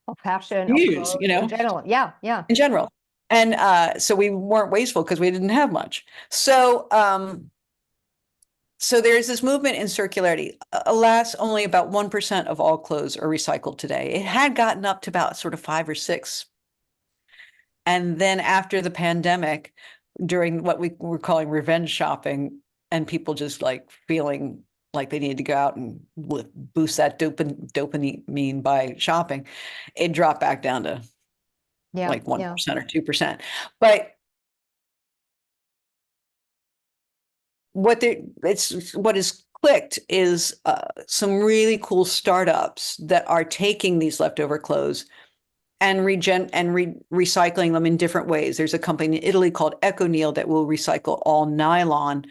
Speaker 3: of fashion, of
Speaker 1: use,
Speaker 3: clothes in general. Yeah, yeah.
Speaker 1: in general. And so we weren't wasteful because we didn't have much. So there's this movement in circularity. Alas, only about 1% of all clothes are recycled today. It had gotten up to about sort of 5 or 6. And then after the pandemic, during what we were calling revenge shopping, and people just like feeling like they needed to go out and boost that dopamine by shopping, it dropped back down to like 1% or 2%. But what is clicked is some really cool startups that are taking these leftover clothes and recycling them in different ways. There's a company in Italy called EcoNeil that will recycle all nylon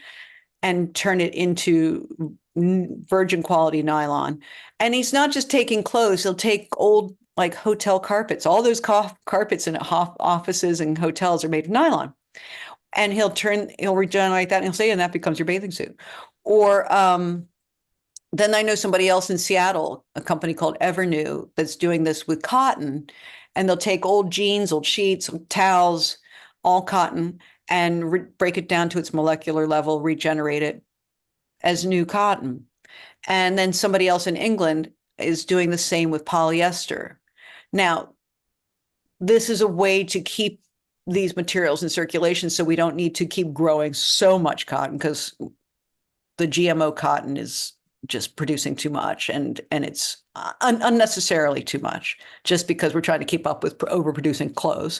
Speaker 1: and turn it into virgin quality nylon. And he's not just taking clothes, he'll take old like hotel carpets. All those carpets in offices and hotels are made of nylon. And he'll regenerate that and he'll say, and that becomes your bathing suit. Or then I know somebody else in Seattle, a company called Evernew, that's doing this with cotton. And they'll take old jeans, old sheets, towels, all cotton, and break it down to its molecular level, regenerate it as new cotton. And then somebody else in England is doing the same with polyester. Now, this is a way to keep these materials in circulation so we don't need to keep growing so much cotton, because the GMO cotton is just producing too much, and it's unnecessarily too much, just because we're trying to keep up with overproducing clothes.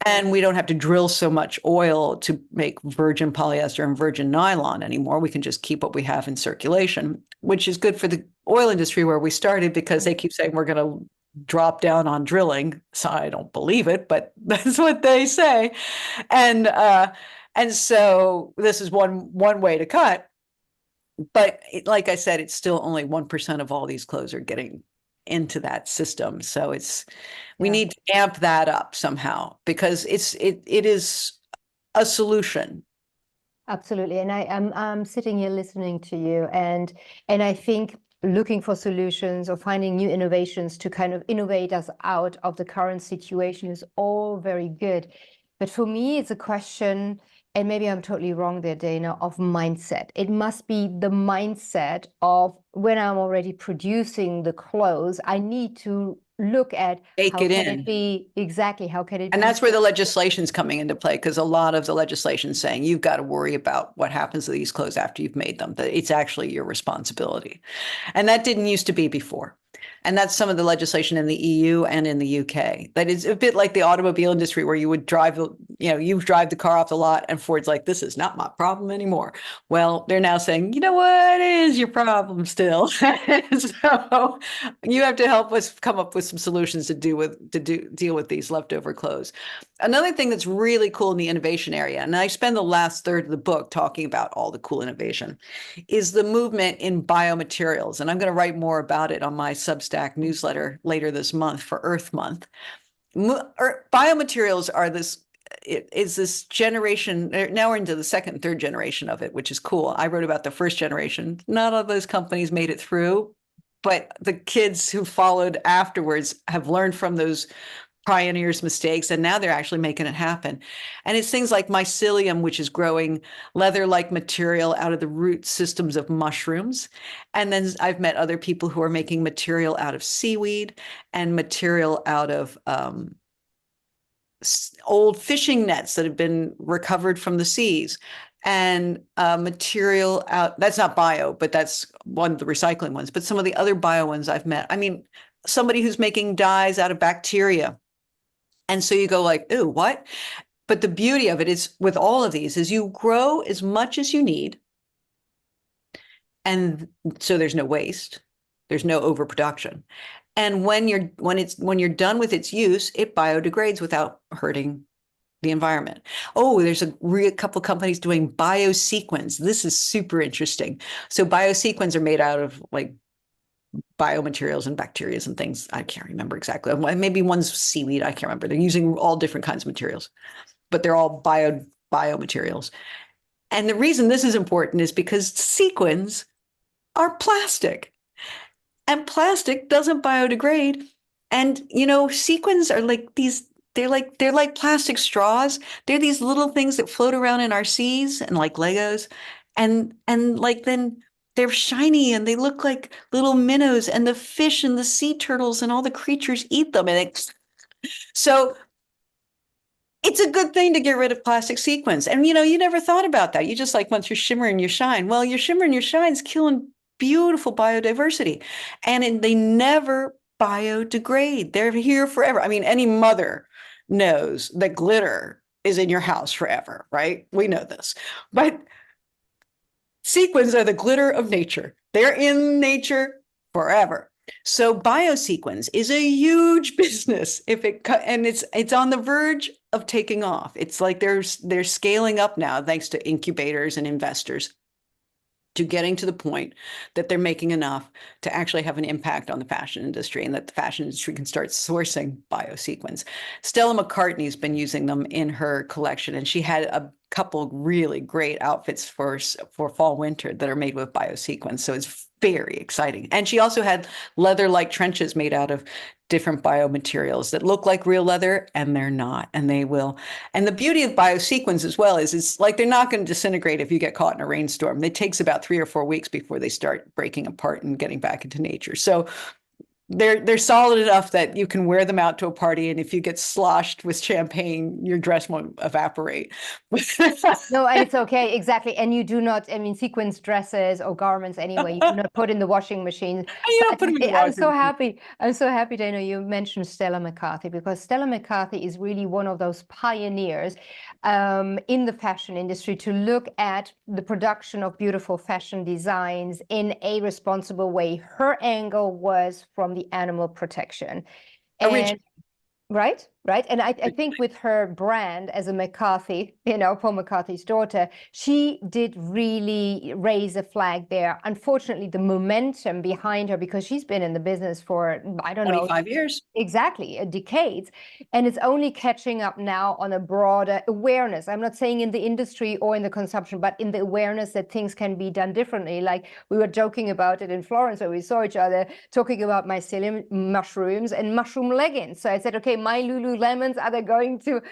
Speaker 1: And we don't have to drill so much oil to make virgin polyester and virgin nylon anymore. We can just keep what we have in circulation, which is good for the oil industry where we started, because they keep saying we're going to drop down on drilling. So I don't believe it, but that's what they say. And so this is one way to cut. But like I said, it's still only 1% of all these clothes are getting into that system. So we need to amp that up somehow, because it is a solution.
Speaker 3: Absolutely. And I'm sitting here listening to you, and I think looking for solutions or finding new innovations to kind of innovate us out of the current situation is all very good. But for me, it's a question, and maybe I'm totally wrong there, Dana, of mindset. It must be the mindset of, when I'm already producing the clothes, I need to look at how can it be exactly, how can it be?
Speaker 1: And that's where the legislation's coming into play, because a lot of the legislation is saying you've got to worry about what happens to these clothes after you've made them, that it's actually your responsibility. And that didn't used to be before. And that's some of the legislation in the EU and in the UK. That is a bit like the automobile industry, where you would drive you drive the car off the lot and Ford's like, this is not my problem anymore. Well, they're now saying, you know what, it is your problem still. So you have to help us come up with some solutions to deal with these leftover clothes. Another thing that's really cool in the innovation area, and I spend the last third of the book talking about all the cool innovation, is the movement in biomaterials. And I'm going to write more about it on my Substack newsletter later this month for Earth Month. Biomaterials are this generation. Now we're into the second and third generation of it, which is cool. I wrote about the first generation. Not all those companies made it through, but the kids who followed afterwards have learned from those pioneers' mistakes, and now they're actually making it happen. And it's things like mycelium, which is growing leather-like material out of the root systems of mushrooms. And then I've met other people who are making material out of seaweed and material out of old fishing nets that have been recovered from the seas, and material out, that's not bio, but that's one of the recycling ones. But some of the other bio ones I've met, I mean, somebody who's making dyes out of bacteria. And so you go like, ooh, what? But the beauty of it is with all of these is you grow as much as you need. And so there's no waste, there's no overproduction. And when you're done with its use, it biodegrades without hurting the environment. Oh, there's a couple of companies doing biosequins. This is super interesting. So biosequins are made out of like biomaterials and bacteria and things. I can't remember exactly. Maybe one's seaweed. I can't remember. They're using all different kinds of materials, but they're all biomaterials. And the reason this is important is because sequins are plastic, and plastic doesn't biodegrade. And sequins are like these. They're like plastic straws. They're these little things that float around in our seas and like Legos, and like then they're shiny and they look like little minnows, and the fish and the sea turtles and all the creatures eat them. And so it's a good thing to get rid of plastic sequins. And you never thought about that. You just like want your shimmer and your shine. Well, your shimmer and your shine's killing beautiful biodiversity, and they never biodegrade. They're here forever. I mean, any mother knows that glitter is in your house forever, right? We know this. But sequins are the glitter of nature. They're in nature forever. So biosequins is a huge business and it's on the verge of taking off. It's like they're scaling up now thanks to incubators and investors to getting to the point that they're making enough to actually have an impact on the fashion industry, and that the fashion industry can start sourcing biosequins. Stella McCartney's been using them in her collection, and she had a couple really great outfits for fall winter that are made with biosequins. So it's very exciting. And she also had leather-like trenches made out of different biomaterials that look like real leather, and they're not, and they will. And the beauty of biosequins as well is it's like they're not going to disintegrate if you get caught in a rainstorm. It takes about 3 or 4 weeks before they start breaking apart and getting back into nature. So they're solid enough that you can wear them out to a party, and if you get sloshed with champagne, your dress won't evaporate.
Speaker 3: No, and it's okay, exactly. And you do not, I mean, sequins dresses or garments anyway, you do not put in the washing machine.
Speaker 1: You don't put them in the
Speaker 3: I'm so happy. I'm so happy, Dana, you mentioned Stella McCartney, because Stella McCartney is really one of those pioneers in the fashion industry to look at the production of beautiful fashion designs in a responsible way. Her angle was from the animal protection. And right. And I think with her brand as a McCarthy, Paul McCarthy's daughter, she did really raise a flag there. Unfortunately, the momentum behind her, because she's been in the business for, I don't know,
Speaker 1: 25 years.
Speaker 3: Exactly, decades. And it's only catching up now on a broader awareness. I'm not saying in the industry or in the consumption, but in the awareness that things can be done differently. Like we were joking about it in Florence where we saw each other talking about mycelium mushrooms and mushroom leggings. So I said, okay, my Lululemons, are they going to,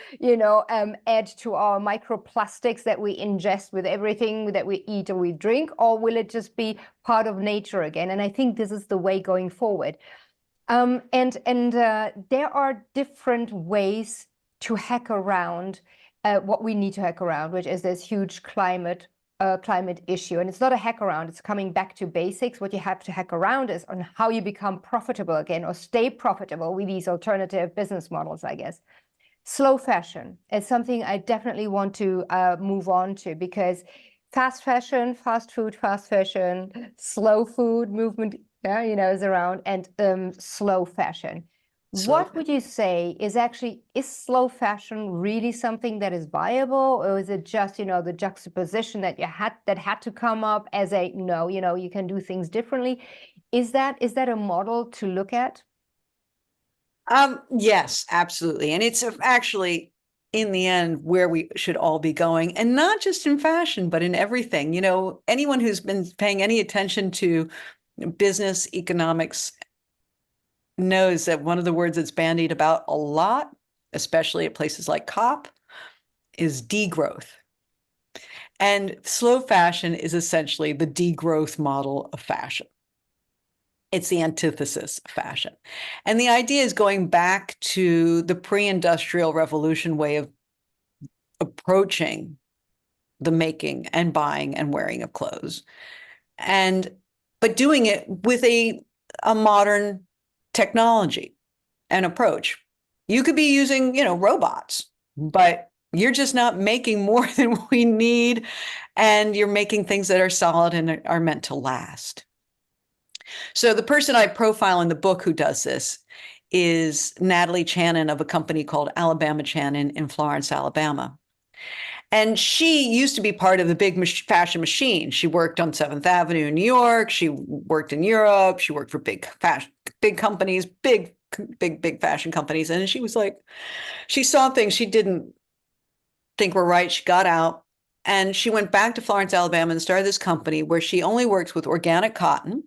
Speaker 3: add to our microplastics that we ingest with everything that we eat or we drink, or will it just be part of nature again? And I think this is the way going forward. And there are different ways to hack around what we need to hack around, which is this huge climate issue. And it's not a hack around, it's coming back to basics. What you have to hack around is on how you become profitable again or stay profitable with these alternative business models, I guess. Slow fashion is something I definitely want to move on to, because fast fashion, fast food, fast fashion, slow food movement, is around, and slow fashion.
Speaker 1: Slow.
Speaker 3: What would you say is slow fashion really something that is viable, or is it just, the juxtaposition that had to come up as a no, you can do things differently? Is that a model to look at?
Speaker 1: Yes, absolutely. And it's actually in the end where we should all be going, and not just in fashion, but in everything. Anyone who's been paying any attention to business economics knows that one of the words that's bandied about a lot, especially at places like COP, is degrowth. And slow fashion is essentially the degrowth model of fashion. It's the antithesis of fashion. And the idea is going back to the pre-industrial revolution way of approaching the making and buying and wearing of clothes. But doing it with a modern technology and approach. You could be using, robots, but you're just not making more than we need. And you're making things that are solid and are meant to last. So the person I profile in the book who does this is Natalie Channon of a company called Alabama Channon in Florence, Alabama. And she used to be part of the big fashion machine. She worked on 7th Avenue in New York. She worked in Europe. She worked for big companies, big fashion companies. And she was like, she saw things she didn't think were right. She got out and she went back to Florence, Alabama and started this company where she only works with organic cotton.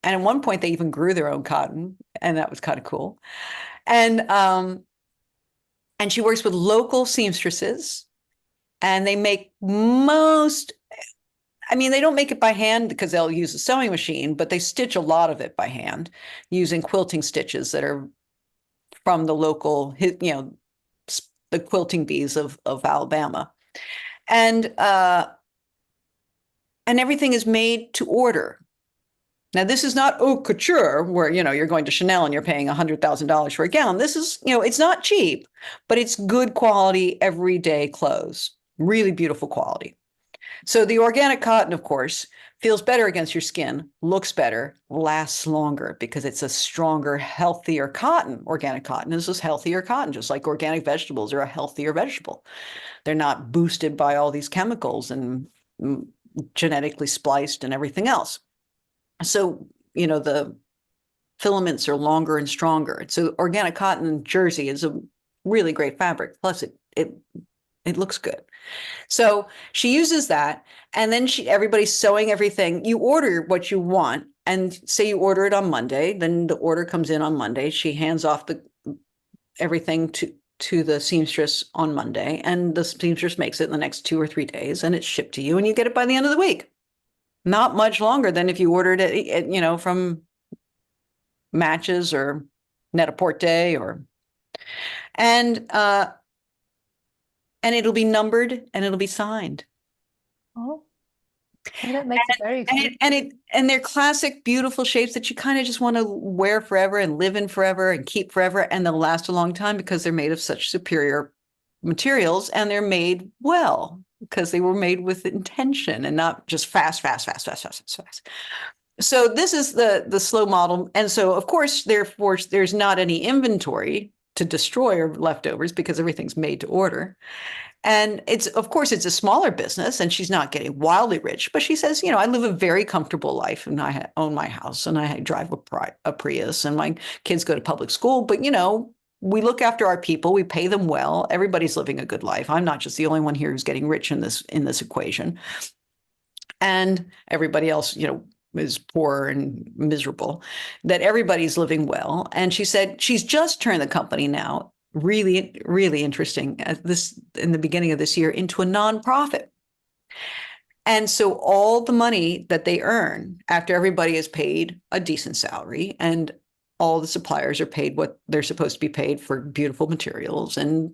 Speaker 1: And at one point, they even grew their own cotton, and that was kind of cool. And she works with local seamstresses, and they make they don't make it by hand because they'll use a sewing machine, but they stitch a lot of it by hand using quilting stitches that are from the local, the quilting bees of Alabama. And everything is made to order. Now, this is not haute couture where, you're going to Chanel and you're paying $100,000 for a gown. This is, it's not cheap, but it's good quality, everyday clothes, really beautiful quality. So the organic cotton, of course, feels better against your skin, looks better, lasts longer because it's a stronger, healthier cotton. Organic cotton is just healthier cotton, just like organic vegetables are a healthier vegetable. They're not boosted by all these chemicals and genetically spliced and everything else. So, the filaments are longer and stronger. So organic cotton jersey is a really great fabric. Plus it looks good. So she uses that. And then everybody's sewing everything. You order what you want and say you order it on Monday, then the order comes in on Monday. She hands off everything to the seamstress on Monday, and the seamstress makes it in the next 2 or 3 days, and it's shipped to you and you get it by the end of the week. Not much longer than if you ordered it, from Matches or Net-a-Porter and it'll be numbered and it'll be signed.
Speaker 3: Oh, that makes it very exciting.
Speaker 1: And they're classic, beautiful shapes that you kind of just want to wear forever and live in forever and keep forever, and they'll last a long time because they're made of such superior materials, and they're made well because they were made with intention and not just fast. So this is the slow model. And so, of course, therefore, there's not any inventory to destroy or leftovers because everything's made to order. And of course, it's a smaller business and she's not getting wildly rich, but she says, I live a very comfortable life and I own my house and I drive a Prius and my kids go to public school. But, we look after our people. We pay them well. Everybody's living a good life. I'm not just the only one here who's getting rich in this equation. And everybody else, is poor and miserable, that everybody's living well. And she said she's just turned the company now, really, really interesting, in the beginning of this year, into a nonprofit. And so all the money that they earn after everybody is paid a decent salary and all the suppliers are paid what they're supposed to be paid for beautiful materials. And,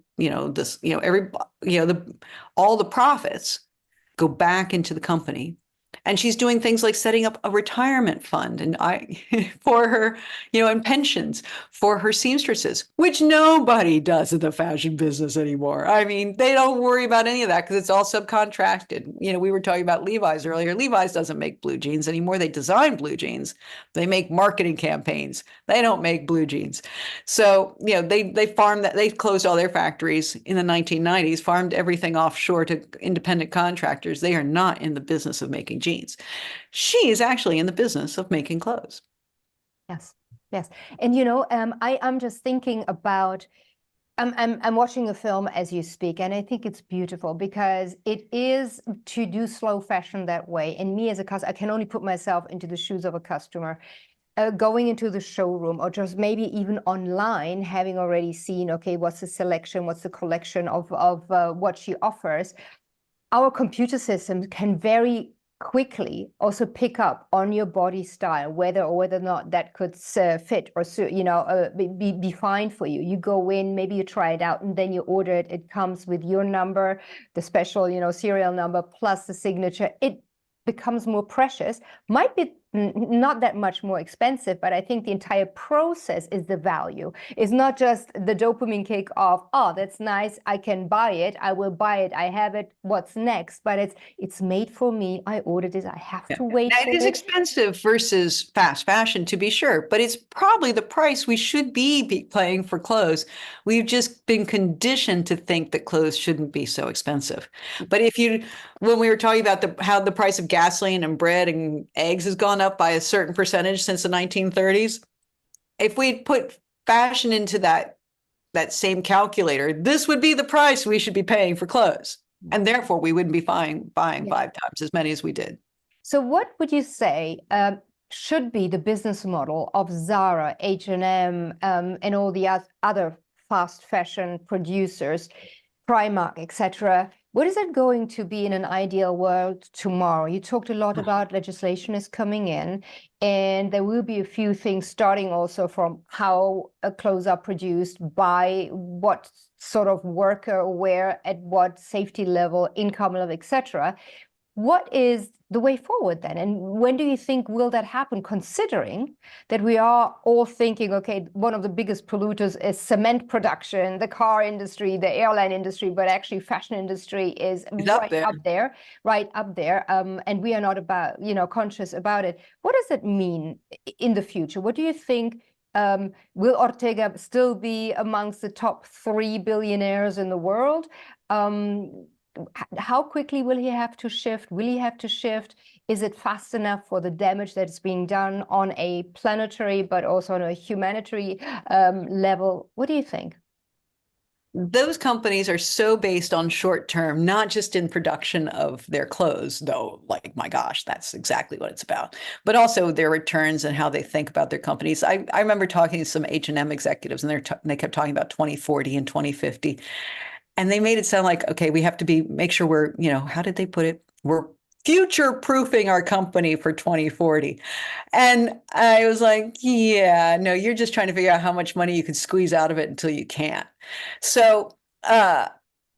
Speaker 1: all the profits go back into the company And she's doing things like setting up a retirement fund and for her, and pensions for her seamstresses, which nobody does in the fashion business anymore. I mean, they don't worry about any of that because it's all subcontracted. We were talking about Levi's earlier. Levi's doesn't make blue jeans anymore. They design blue jeans. They make marketing campaigns. They don't make blue jeans. So, they farmed that. They closed all their factories in the 1990s, farmed everything offshore to independent contractors. They are not in the business of making jeans. She is actually in the business of making clothes.
Speaker 3: Yes, yes. And I'm just thinking about, I'm watching a film as you speak, and I think it's beautiful because it is to do slow fashion that way. And me as a customer, I can only put myself into the shoes of a customer. Going into the showroom or just maybe even online, having already seen, okay, what's the selection, what's the collection of what she offers, our computer systems can very quickly also pick up on your body style, whether or not that could fit or be fine for you. You go in, maybe you try it out, and then you order it. It comes with your number, the special, serial number, plus the signature. It becomes more precious. Might be not that much more expensive, but I think the entire process is the value. It's not just the dopamine kick of, oh, that's nice, I can buy it, I will buy it, I have it, what's next? But it's made for me, I ordered it, I have to wait for it.
Speaker 1: It is expensive versus fast fashion, to be sure, but it's probably the price we should be paying for clothes. We've just been conditioned to think that clothes shouldn't be so expensive. But when we were talking about how the price of gasoline and bread and eggs has gone up by a certain percentage since the 1930s, if we'd put fashion into that same calculator, this would be the price we should be paying for clothes. And therefore, we wouldn't be buying 5 times as many as we did.
Speaker 3: So what would you say should be the business model of Zara, H&M, and all the other fast fashion producers, Primark, etc.? What is it going to be in an ideal world tomorrow? You talked a lot about legislation is coming in, and there will be a few things starting also from how clothes are produced, by what sort of worker, where, at what safety level, income level, etc. What is the way forward then? And when do you think will that happen, considering that we are all thinking, okay, one of the biggest polluters is cement production, the car industry, the airline industry, but actually fashion industry is right up there. And we are not conscious about it. What does it mean in the future? What do you think? Will Ortega still be amongst the top 3 billionaires in the world? How quickly will he have to shift? Will he have to shift? Is it fast enough for the damage that is being done on a planetary, but also on a humanitarian level? What do you think?
Speaker 1: Those companies are so based on short term, not just in production of their clothes, though, like, my gosh, that's exactly what it's about, but also their returns and how they think about their companies. I remember talking to some H&M executives, and they kept talking about 2040 and 2050. And they made it sound like, okay, we have to make sure we're, how did they put it? We're future-proofing our company for 2040. And I was like, yeah, no, you're just trying to figure out how much money you can squeeze out of it until you can't. So, and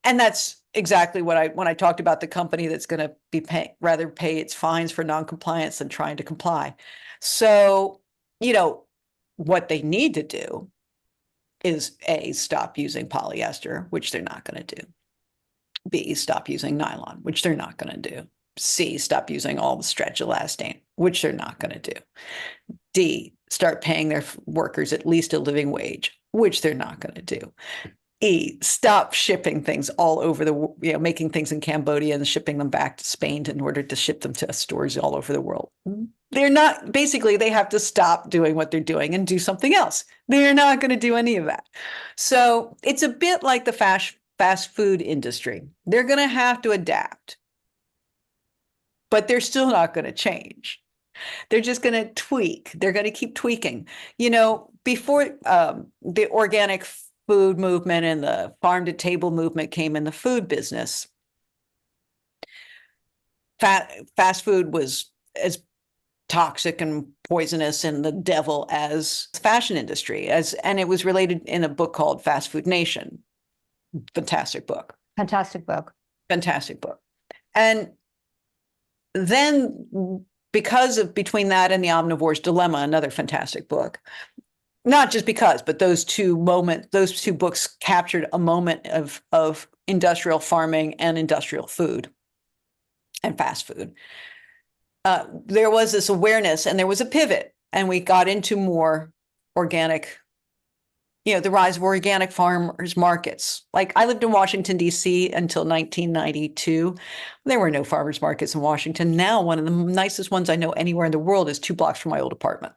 Speaker 1: that's exactly when I talked about the company that's going to rather pay its fines for noncompliance than trying to comply. So, what they need to do is A, stop using polyester, which they're not going to do. B, stop using nylon, which they're not going to do. C, stop using all the stretch elastane, which they're not going to do. D, start paying their workers at least a living wage, which they're not going to do. E, stop shipping things all over making things in Cambodia and shipping them back to Spain in order to ship them to stores all over the world. They're not, basically, they have to stop doing what they're doing and do something else. They're not going to do any of that. So it's a bit like the fast food industry. They're going to have to adapt, but they're still not going to change. They're just going to tweak. They're going to keep tweaking. Before the organic food movement and the farm to table movement came in the food business, fast food was as toxic and poisonous and the devil as the fashion industry, and it was related in a book called Fast Food Nation. Fantastic book.
Speaker 3: Fantastic book.
Speaker 1: Fantastic book. And then because of between that and The Omnivore's Dilemma, another fantastic book, not just because, but those two books captured a moment of industrial farming and industrial food and fast food. There was this awareness and there was a pivot, and we got into more organic, the rise of organic farmers markets. Like, I lived in Washington, D.C. until 1992. There were no farmers markets in Washington. Now, one of the nicest ones I know anywhere in the world is 2 blocks from my old apartment.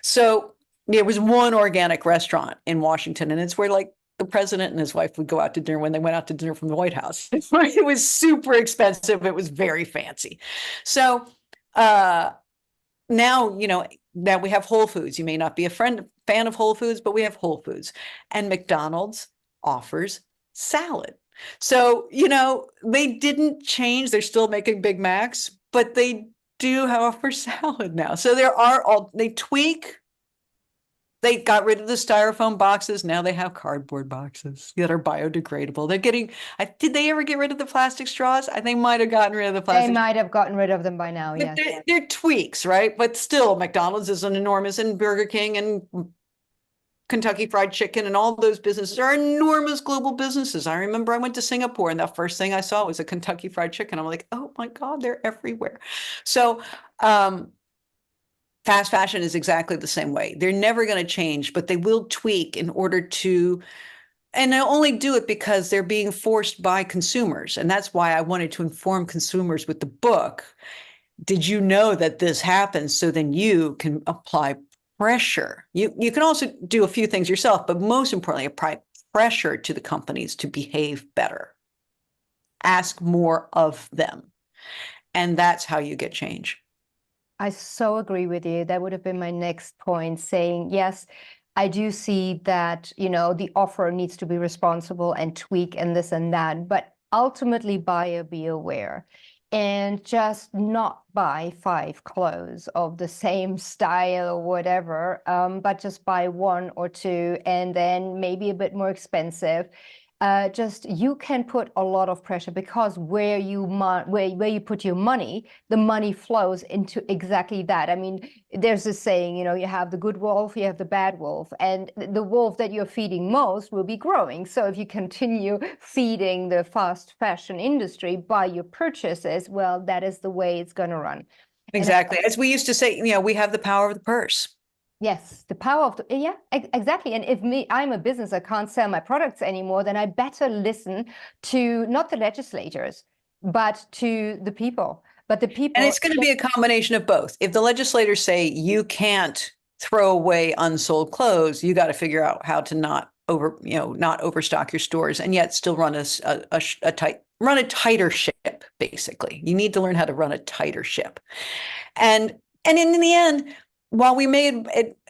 Speaker 1: So there was one organic restaurant in Washington, and it's where like the president and his wife would go out to dinner when they went out to dinner from the White House. It was super expensive. It was very fancy. So now, that we have Whole Foods. You may not be a fan of Whole Foods, but we have Whole Foods. And McDonald's offers salad. So, they didn't change. They're still making Big Macs, but they do offer salad now. So they tweak. They got rid of the styrofoam boxes. Now they have cardboard boxes that are biodegradable. Did they ever get rid of the plastic straws? I think they might have gotten rid of the plastic.
Speaker 3: They might have gotten rid of them by now, yes.
Speaker 1: They're tweaks, right? But still, McDonald's is an enormous, and Burger King and Kentucky Fried Chicken and all those businesses are enormous global businesses. I remember I went to Singapore and the first thing I saw was a Kentucky Fried Chicken. I'm like, oh my God, they're everywhere. So, fast fashion is exactly the same way. They're never going to change, but they will tweak in order to, and they'll only do it because they're being forced by consumers. And that's why I wanted to inform consumers with the book. Did you know that this happens? So then you can apply pressure. You can also do a few things yourself, but most importantly, apply pressure to the companies to behave better. Ask more of them. And that's how you get change.
Speaker 3: I so agree with you. That would have been my next point, saying, yes, I do see that, the offer needs to be responsible and tweak and this and that, but ultimately buyer be aware and just not buy 5 clothes of the same style or whatever, but just buy 1 or 2 and then maybe a bit more expensive. You can put a lot of pressure because where you put your money, the money flows into exactly that. I mean, there's this saying, you have the good wolf, you have the bad wolf, and the wolf that you're feeding most will be growing. So if you continue feeding the fast fashion industry by your purchases, well, that is the way it's going to run.
Speaker 1: Exactly. As we used to say, we have the power of the purse.
Speaker 3: Yes, the power of exactly. And if I'm a business, I can't sell my products anymore, then I better listen to not the legislators, but to the people. But the people.
Speaker 1: And it's going to be a combination of both. If the legislators say you can't throw away unsold clothes, you got to figure out how to not overstock your stores and yet still run a tighter ship. Basically, you need to learn how to run a tighter ship. And in the end, while we may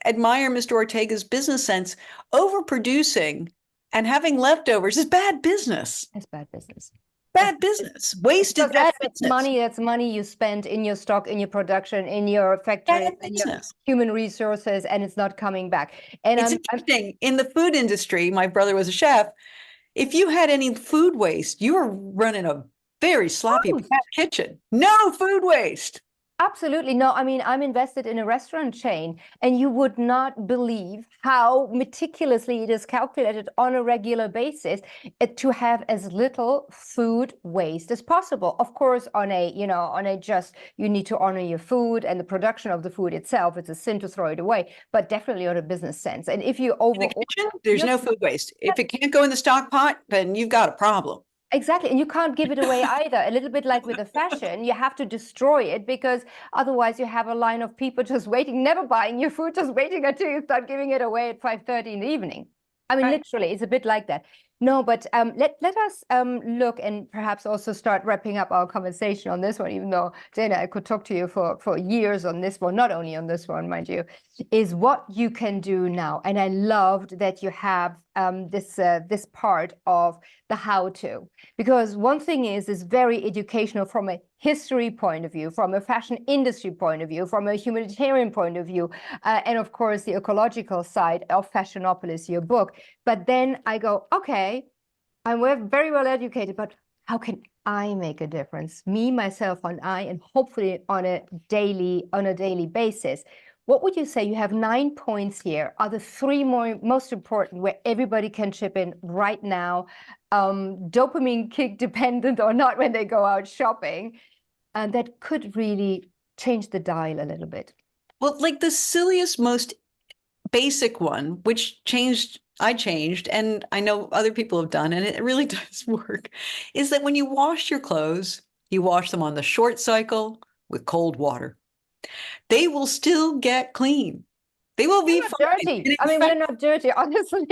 Speaker 1: admire Mr. Ortega's business sense, overproducing and having leftovers is bad business.
Speaker 3: It's bad business.
Speaker 1: Bad business. Waste is bad business.
Speaker 3: That's money you spend in your stock, in your production, in your factories, in your human resources, and it's not coming back. And
Speaker 1: it's interesting. In the food industry, my brother was a chef. If you had any food waste, you were running a very sloppy kitchen. No food waste.
Speaker 3: Absolutely. No, I mean, I'm invested in a restaurant chain, and you would not believe how meticulously it is calculated on a regular basis to have as little food waste as possible. Of course, you need to honor your food and the production of the food itself. It's a sin to throw it away, but definitely on a business sense. And if you
Speaker 1: in the kitchen, there's no food waste. If it can't go in the stock pot, then you've got a problem.
Speaker 3: Exactly. And you can't give it away either. A little bit like with the fashion, you have to destroy it because otherwise you have a line of people just waiting, never buying your food, just waiting until you start giving it away at 5:30 in the evening. I mean, literally, it's a bit like that. No, but let us look and perhaps also start wrapping up our conversation on this one, even though, Dana, I could talk to you for years on this one, not only on this one, mind you, is what you can do now. And I loved that you have this part of the how-to, because one thing is very educational from a history point of view, from a fashion industry point of view, from a humanitarian point of view, and of course the ecological side of Fashionopolis, your book. But then I go, okay, I'm very well educated, but how can I make a difference? Me, myself, and I, and hopefully on a daily basis. What would you say? You have 9 points here. Are the three most important where everybody can chip in right now? Dopamine kick dependent or not when they go out shopping, and that could really change the dial a little bit.
Speaker 1: Well, like the silliest, most basic one, which I changed, and I know other people have done, and it really does work, is that when you wash your clothes, you wash them on the short cycle with cold water. They will still get clean. They will be fine.
Speaker 3: Dirty. I mean, we're not dirty, honestly.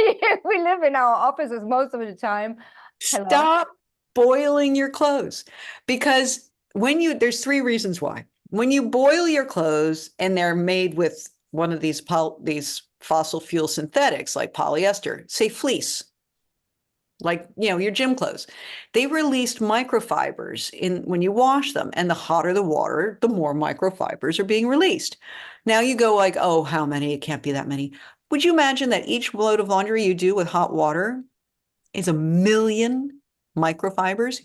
Speaker 3: We live in our offices most of the time. Hello.
Speaker 1: Stop boiling your clothes, because there's three reasons why. When you boil your clothes and they're made with one of these fossil fuel synthetics like polyester, say fleece, like, your gym clothes, they released microfibers when you wash them, and the hotter the water, the more microfibers are being released. Now you go like, oh, how many? It can't be that many. Would you imagine that each load of laundry you do with hot water is 1 million microfibers?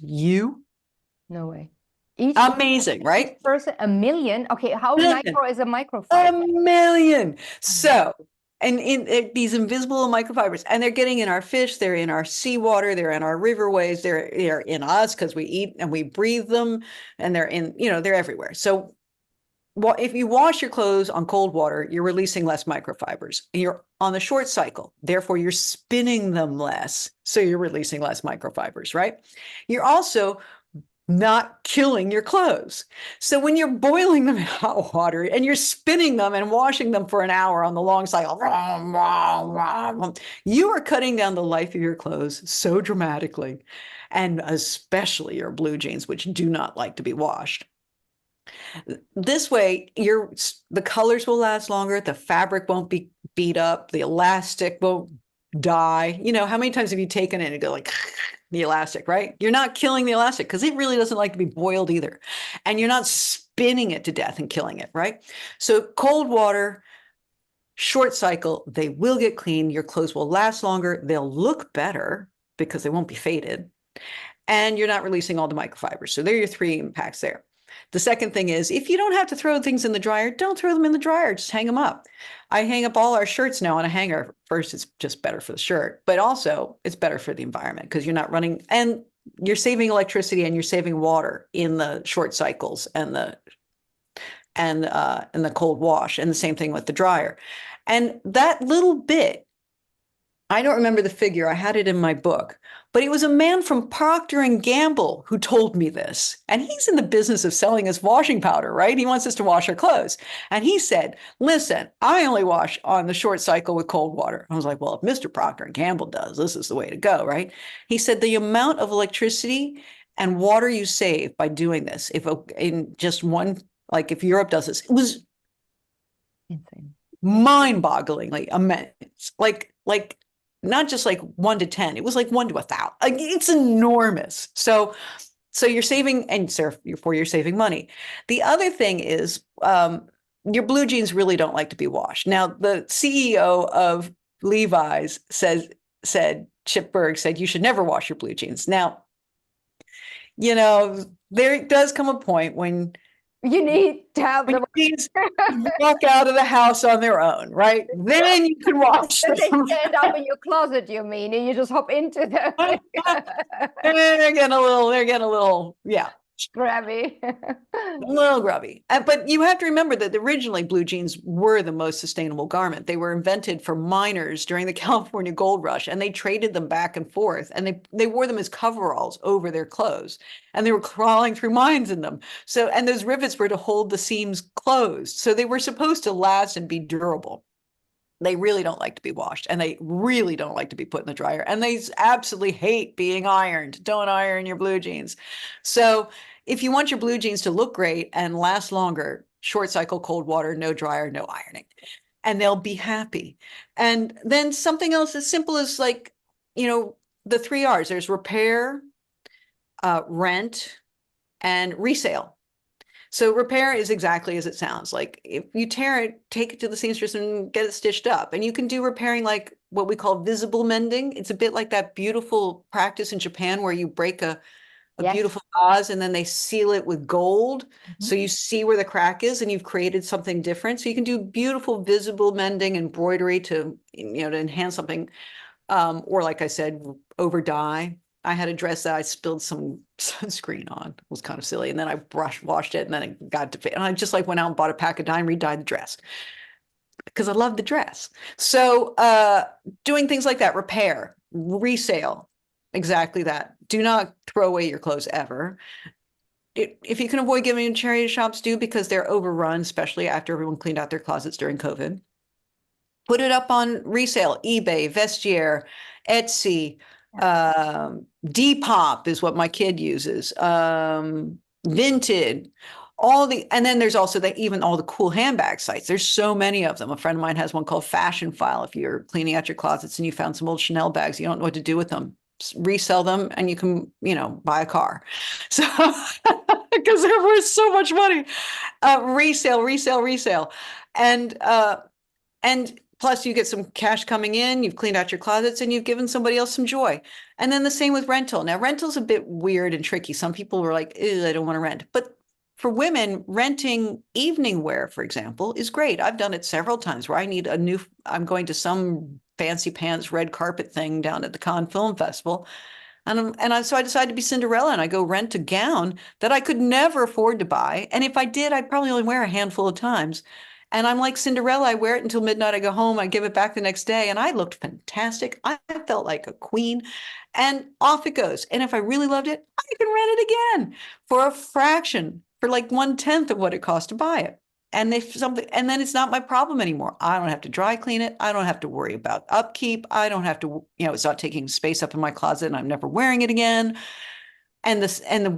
Speaker 3: No way.
Speaker 1: Amazing, right?
Speaker 3: Person, 1 million. Okay, how micro is a microfiber?
Speaker 1: 1 million. So, and these invisible microfibers, and they're getting in our fish, they're in our seawater, they're in our riverways, they're in us because we eat and we breathe them, and they're everywhere. So, if you wash your clothes on cold water, you're releasing less microfibers. You're on the short cycle, therefore you're spinning them less, so you're releasing less microfibers, right? You're also not killing your clothes. So when you're boiling them in hot water and you're spinning them and washing them for an hour on the long cycle, you are cutting down the life of your clothes so dramatically, and especially your blue jeans, which do not like to be washed. This way, the colors will last longer, the fabric won't be beat up, the elastic won't die. How many times have you taken it and go like the elastic, right? You're not killing the elastic because it really doesn't like to be boiled either. And you're not spinning it to death and killing it, right? So cold water, short cycle, they will get clean. Your clothes will last longer. They'll look better because they won't be faded. And you're not releasing all the microfibers. So there are your three impacts there. The second thing is, if you don't have to throw things in the dryer, don't throw them in the dryer. Just hang them up. I hang up all our shirts now on a hanger. First, it's just better for the shirt, but also it's better for the environment because you're not running, and you're saving electricity and you're saving water in the short cycles and the cold wash, and the same thing with the dryer. And that little bit, I don't remember the figure, I had it in my book, but it was a man from Procter & Gamble who told me this. And he's in the business of selling us washing powder, right? He wants us to wash our clothes. And he said, listen, I only wash on the short cycle with cold water. I was like, well, if Mr. Procter & Gamble does, this is the way to go, right? He said the amount of electricity and water you save by doing this, if Europe does this, it was
Speaker 3: insane,
Speaker 1: mind-bogglingly immense. Like not just like 1 to 10, it was like 1 to 1,000. Like, it's enormous. So you're saving, and therefore you're saving money. The other thing is, your blue jeans really don't like to be washed. Now, the CEO of Levi's Chip Bergh said, you should never wash your blue jeans. Now, there does come a point when
Speaker 3: you need to have the
Speaker 1: jeans walk out of the house on their own, right? Then you can wash them.
Speaker 3: They stand up in your closet, you mean, and you just hop into them.
Speaker 1: And they're getting a little, yeah.
Speaker 3: Grabby.
Speaker 1: A little grubby. But you have to remember that originally blue jeans were the most sustainable garment. They were invented for miners during the California gold rush, and they traded them back and forth, and they wore them as coveralls over their clothes, and they were crawling through mines in them. So, and those rivets were to hold the seams closed. So they were supposed to last and be durable. They really don't like to be washed, and they really don't like to be put in the dryer, and they absolutely hate being ironed. Don't iron your blue jeans. So if you want your blue jeans to look great and last longer, short cycle, cold water, no dryer, no ironing, and they'll be happy. And then something else as simple as the 3 R's. There's repair, rent, and resale. So repair is exactly as it sounds. Like, if you tear it, take it to the seamstress and get it stitched up. And you can do repairing like what we call visible mending. It's a bit like that beautiful practice in Japan where you break a a
Speaker 3: Yes.
Speaker 1: beautiful vase, and then they seal it with gold. So
Speaker 3: Mhm.
Speaker 1: you see where the crack is and you've created something different. So you can do beautiful visible mending, embroidery to, to enhance something. Or like I said, over dye. I had a dress that I spilled some sunscreen on. It was kind of silly. And then I washed it, and then it got to fit. And I just like went out and bought a pack of dye and re-dyed the dress because I love the dress. So doing things like that, repair, resale, exactly that. Do not throw away your clothes ever. If you can avoid giving them to charity shops, do, because they're overrun, especially after everyone cleaned out their closets during COVID. Put it up on resale, eBay, Vestiaire, Etsy, Depop is what my kid uses, Vinted, and then there's also even all the cool handbag sites. There's so many of them. A friend of mine has one called Fashion File. If you're cleaning out your closets and you found some old Chanel bags, you don't know what to do with them, resell them, and you can, buy a car. So, because they're worth so much money, resale. And plus you get some cash coming in, you've cleaned out your closets, and you've given somebody else some joy. And then the same with rental. Now, rental's a bit weird and tricky. Some people were like, I don't want to rent. But for women, renting evening wear, for example, is great. I've done it several times where I'm going to some fancy pants red carpet thing down at the Cannes Film Festival. So I decided to be Cinderella, and I go rent a gown that I could never afford to buy. And if I did, I'd probably only wear a handful of times. And I'm like Cinderella. I wear it until midnight. I go home. I give it back the next day. And I looked fantastic. I felt like a queen. And off it goes. And if I really loved it, I can rent it again for a fraction, for like 1/10 of what it cost to buy it. And then it's not my problem anymore. I don't have to dry clean it. I don't have to worry about upkeep. I don't have to, it's not taking space up in my closet, and I'm never wearing it again. And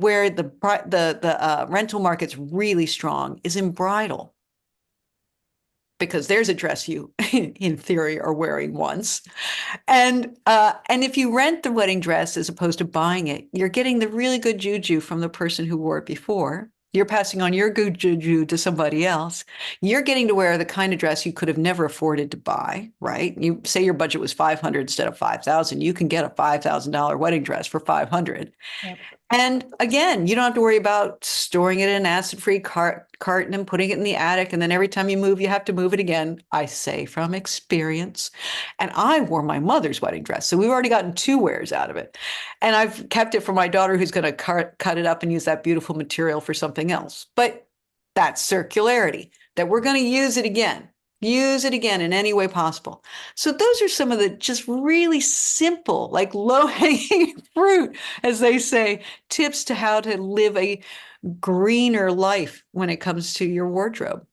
Speaker 1: where the rental market's really strong is in bridal, because there's a dress you, in theory, are wearing once. And if you rent the wedding dress as opposed to buying it, you're getting the really good juju from the person who wore it before. You're passing on your good juju to somebody else. You're getting to wear the kind of dress you could have never afforded to buy, right? You say your budget was 500 instead of 5,000. You can get a $5,000 wedding dress for 500.
Speaker 3: Yep.
Speaker 1: And again, you don't have to worry about storing it in an acid-free carton and putting it in the attic. And then every time you move, you have to move it again. I say from experience. And I wore my mother's wedding dress. So we've already gotten 2 wears out of it. And I've kept it for my daughter, who's going to cut it up and use that beautiful material for something else. But that's circularity, that we're going to use it again in any way possible. So those are some of the just really simple, like low-hanging fruit, as they say, tips to how to live a greener life when it comes to your wardrobe.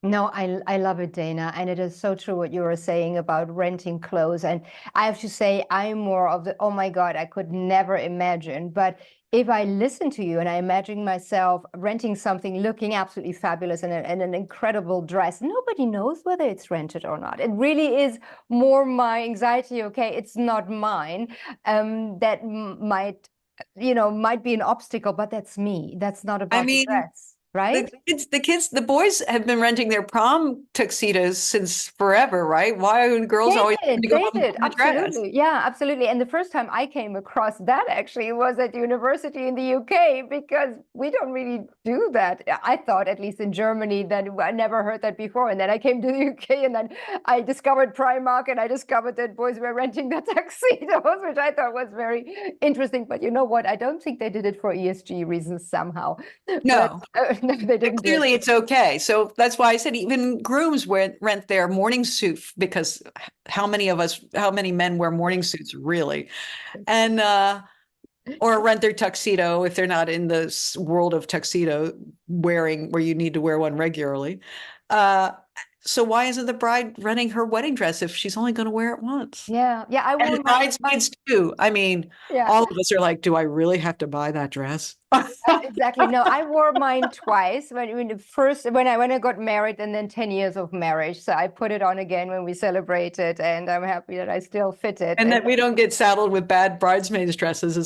Speaker 3: No, I love it, Dana. And it is so true what you were saying about renting clothes. And I have to say, I'm more of the, oh my God, I could never imagine. But if I listen to you and I imagine myself renting something looking absolutely fabulous and an incredible dress, nobody knows whether it's rented or not. It really is more my anxiety. Okay, it's not mine. That might be an obstacle, but that's me. That's not about the dress. Right?
Speaker 1: The boys have been renting their prom tuxedos since forever, right? Why are the girls always
Speaker 3: They
Speaker 1: to go
Speaker 3: did,
Speaker 1: the dress?
Speaker 3: absolutely. Yeah, absolutely. And the first time I came across that actually was at university in the UK, because we don't really do that. I thought, at least in Germany, that I never heard that before. And then I came to the UK, and then I discovered Primark, and I discovered that boys were renting their tuxedos, which I thought was very interesting. But you know what? I don't think they did it for ESG reasons somehow.
Speaker 1: No.
Speaker 3: But, no, they didn't.
Speaker 1: Clearly, it's okay. So that's why I said even grooms rent their morning suit, because how many men wear morning suits, really? And or rent their tuxedo if they're not in this world of tuxedo wearing, where you need to wear one regularly. So why isn't the bride renting her wedding dress if she's only going to wear it once?
Speaker 3: Yeah, I
Speaker 1: And the bridesmaids too. I mean, all of us are like, do I really have to buy that dress?
Speaker 3: Exactly. No, I wore mine twice. When I got married, and then 10 years of marriage. So I put it on again when we celebrated, and I'm happy that I still fit it.
Speaker 1: And that we don't get saddled with bad bridesmaids dresses.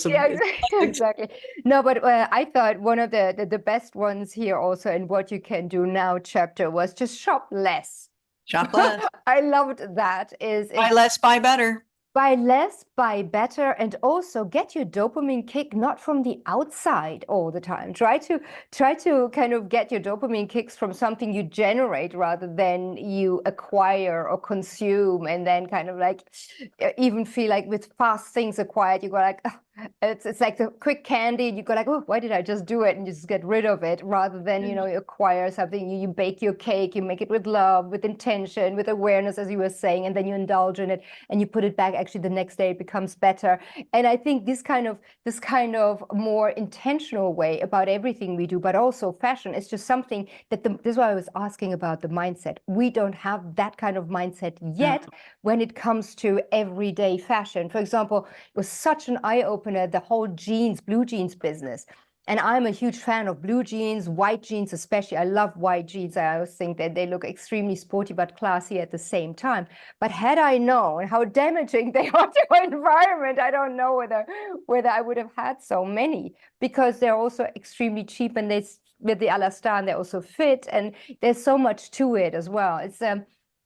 Speaker 3: Exactly. No, but I thought one of the best ones here also in What You Can Do Now chapter was just shop less.
Speaker 1: Shop less.
Speaker 3: I loved that.
Speaker 1: Buy less, buy better.
Speaker 3: Buy less, buy better, and also get your dopamine kick not from the outside all the time. Try to kind of get your dopamine kicks from something you generate rather than you acquire or consume, and then kind of like even feel like with fast things acquired, you go like, "Ugh," it's like the quick candy, and you go like, oh, why did I just do it? And you just get rid of it rather than, you acquire something. You bake your cake, you make it with love, with intention, with awareness, as you were saying, and then you indulge in it and you put it back. Actually, the next day it becomes better. And I think this kind of more intentional way about everything we do, but also fashion, is just something that this is why I was asking about the mindset. We don't have that kind of mindset yet when it comes to everyday fashion. For example, it was such an eye-opener, the whole blue jeans business. And I'm a huge fan of blue jeans, white jeans especially. I love white jeans. I always think that they look extremely sporty but classy at the same time. But had I known how damaging they are to our environment, I don't know whether I would have had so many, because they're also extremely cheap, and with the Alastan, they also fit, and there's so much to it as well.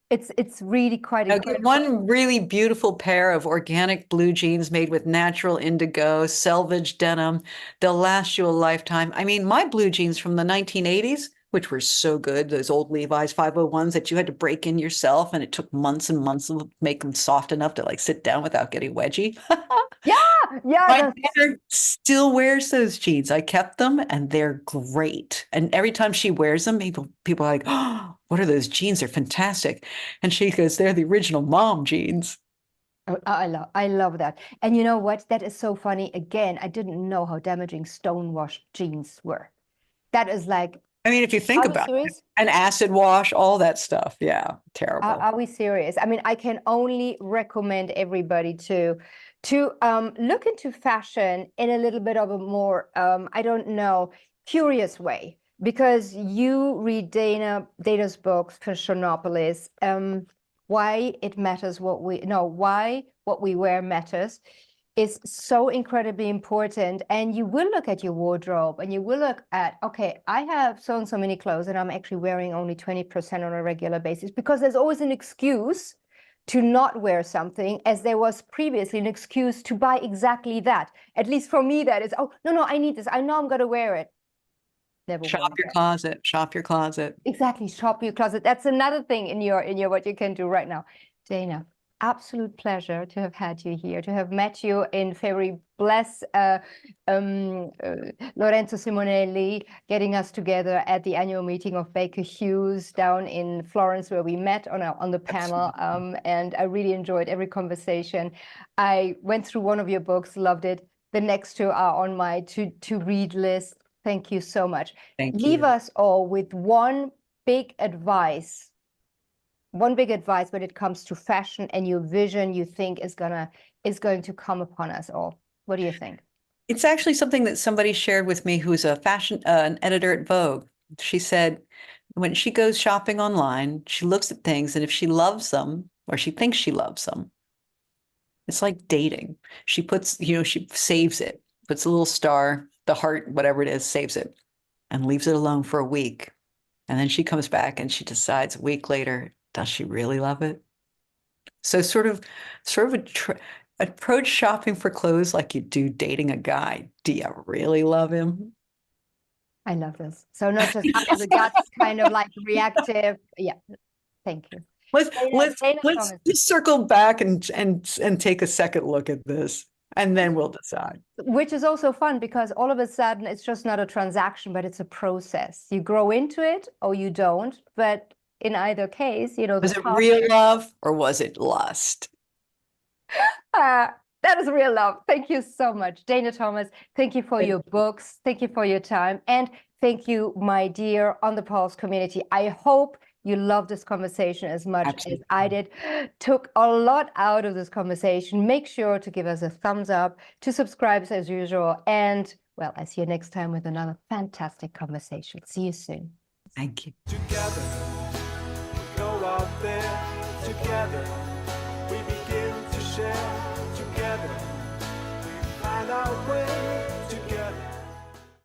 Speaker 3: It's really quite incredible.
Speaker 1: One really beautiful pair of organic blue jeans made with natural indigo, selvage denim. They'll last you a lifetime. I mean, my blue jeans from the 1980s, which were so good, those old Levi's 501s that you had to break in yourself, and it took months and months to make them soft enough to like sit down without getting wedgy. My daughter still wears those jeans. I kept them, and they're great. And every time she wears them, people are like, oh, what are those jeans? They're fantastic. And she goes, they're the original mom jeans.
Speaker 3: Oh, I love that. And you know what? That is so funny. Again, I didn't know how damaging stonewashed jeans were. That is like,
Speaker 1: I mean, if you think about it, an acid wash, all that stuff. Yeah, terrible.
Speaker 3: Are we serious? I mean, I can only recommend everybody to look into fashion in a little bit of a more, I don't know, curious way, because you read Dana's books, Fashionopolis, why it matters why what we wear matters is so incredibly important. And you will look at your wardrobe and you will look at, okay, I have so and so many clothes and I'm actually wearing only 20% on a regular basis, because there's always an excuse to not wear something, as there was previously an excuse to buy exactly that. At least for me, that is, oh, no, I need this. I know I'm going to wear it. Never
Speaker 1: shop your closet. Shop your closet.
Speaker 3: Exactly. Shop your closet. That's another thing in your what you can do right now. Dana, absolute pleasure to have had you here, to have met you in February. Bless Lorenzo Simonelli getting us together at the annual meeting of Baker Hughes down in Florence, where we met on the panel. And I really enjoyed every conversation. I went through one of your books, loved it. The next two are on my to read list. Thank you so much. Leave us all with one big advice when it comes to fashion and your vision you think is going to come upon us all. What do you think?
Speaker 1: It's actually something that somebody shared with me, who's a fashion an editor at Vogue. She said when she goes shopping online, she looks at things, and if she loves them, or she thinks she loves them, it's like dating. She puts, she saves it, puts a little star, the heart, whatever it is, saves it, and leaves it alone for a week. And then she comes back and she decides a week later, does she really love it? So sort of approach shopping for clothes like you do dating a guy. Do you really love him?
Speaker 3: I love this. So not just out of the guts, kind of like reactive. Yeah. Thank you.
Speaker 1: Let's just circle back and take a second look at this, and then we'll decide.
Speaker 3: Which is also fun, because all of a sudden it's just not a transaction, but it's a process. You grow into it or you don't. But in either case,
Speaker 1: was it real love or was it lust?
Speaker 3: That is real love. Thank you so much, Dana Thomas. Thank you for your books. Thank you for your time. And thank you, my dear On the Pulse community. I hope you loved this conversation as much as I did. Took a lot out of this conversation. Make sure to give us a thumbs up, to subscribe as usual. And, well, I see you next time with another fantastic conversation. See you soon.
Speaker 1: Thank you.
Speaker 2: Together, we go out there. Together, we begin to share. Together, we find our way.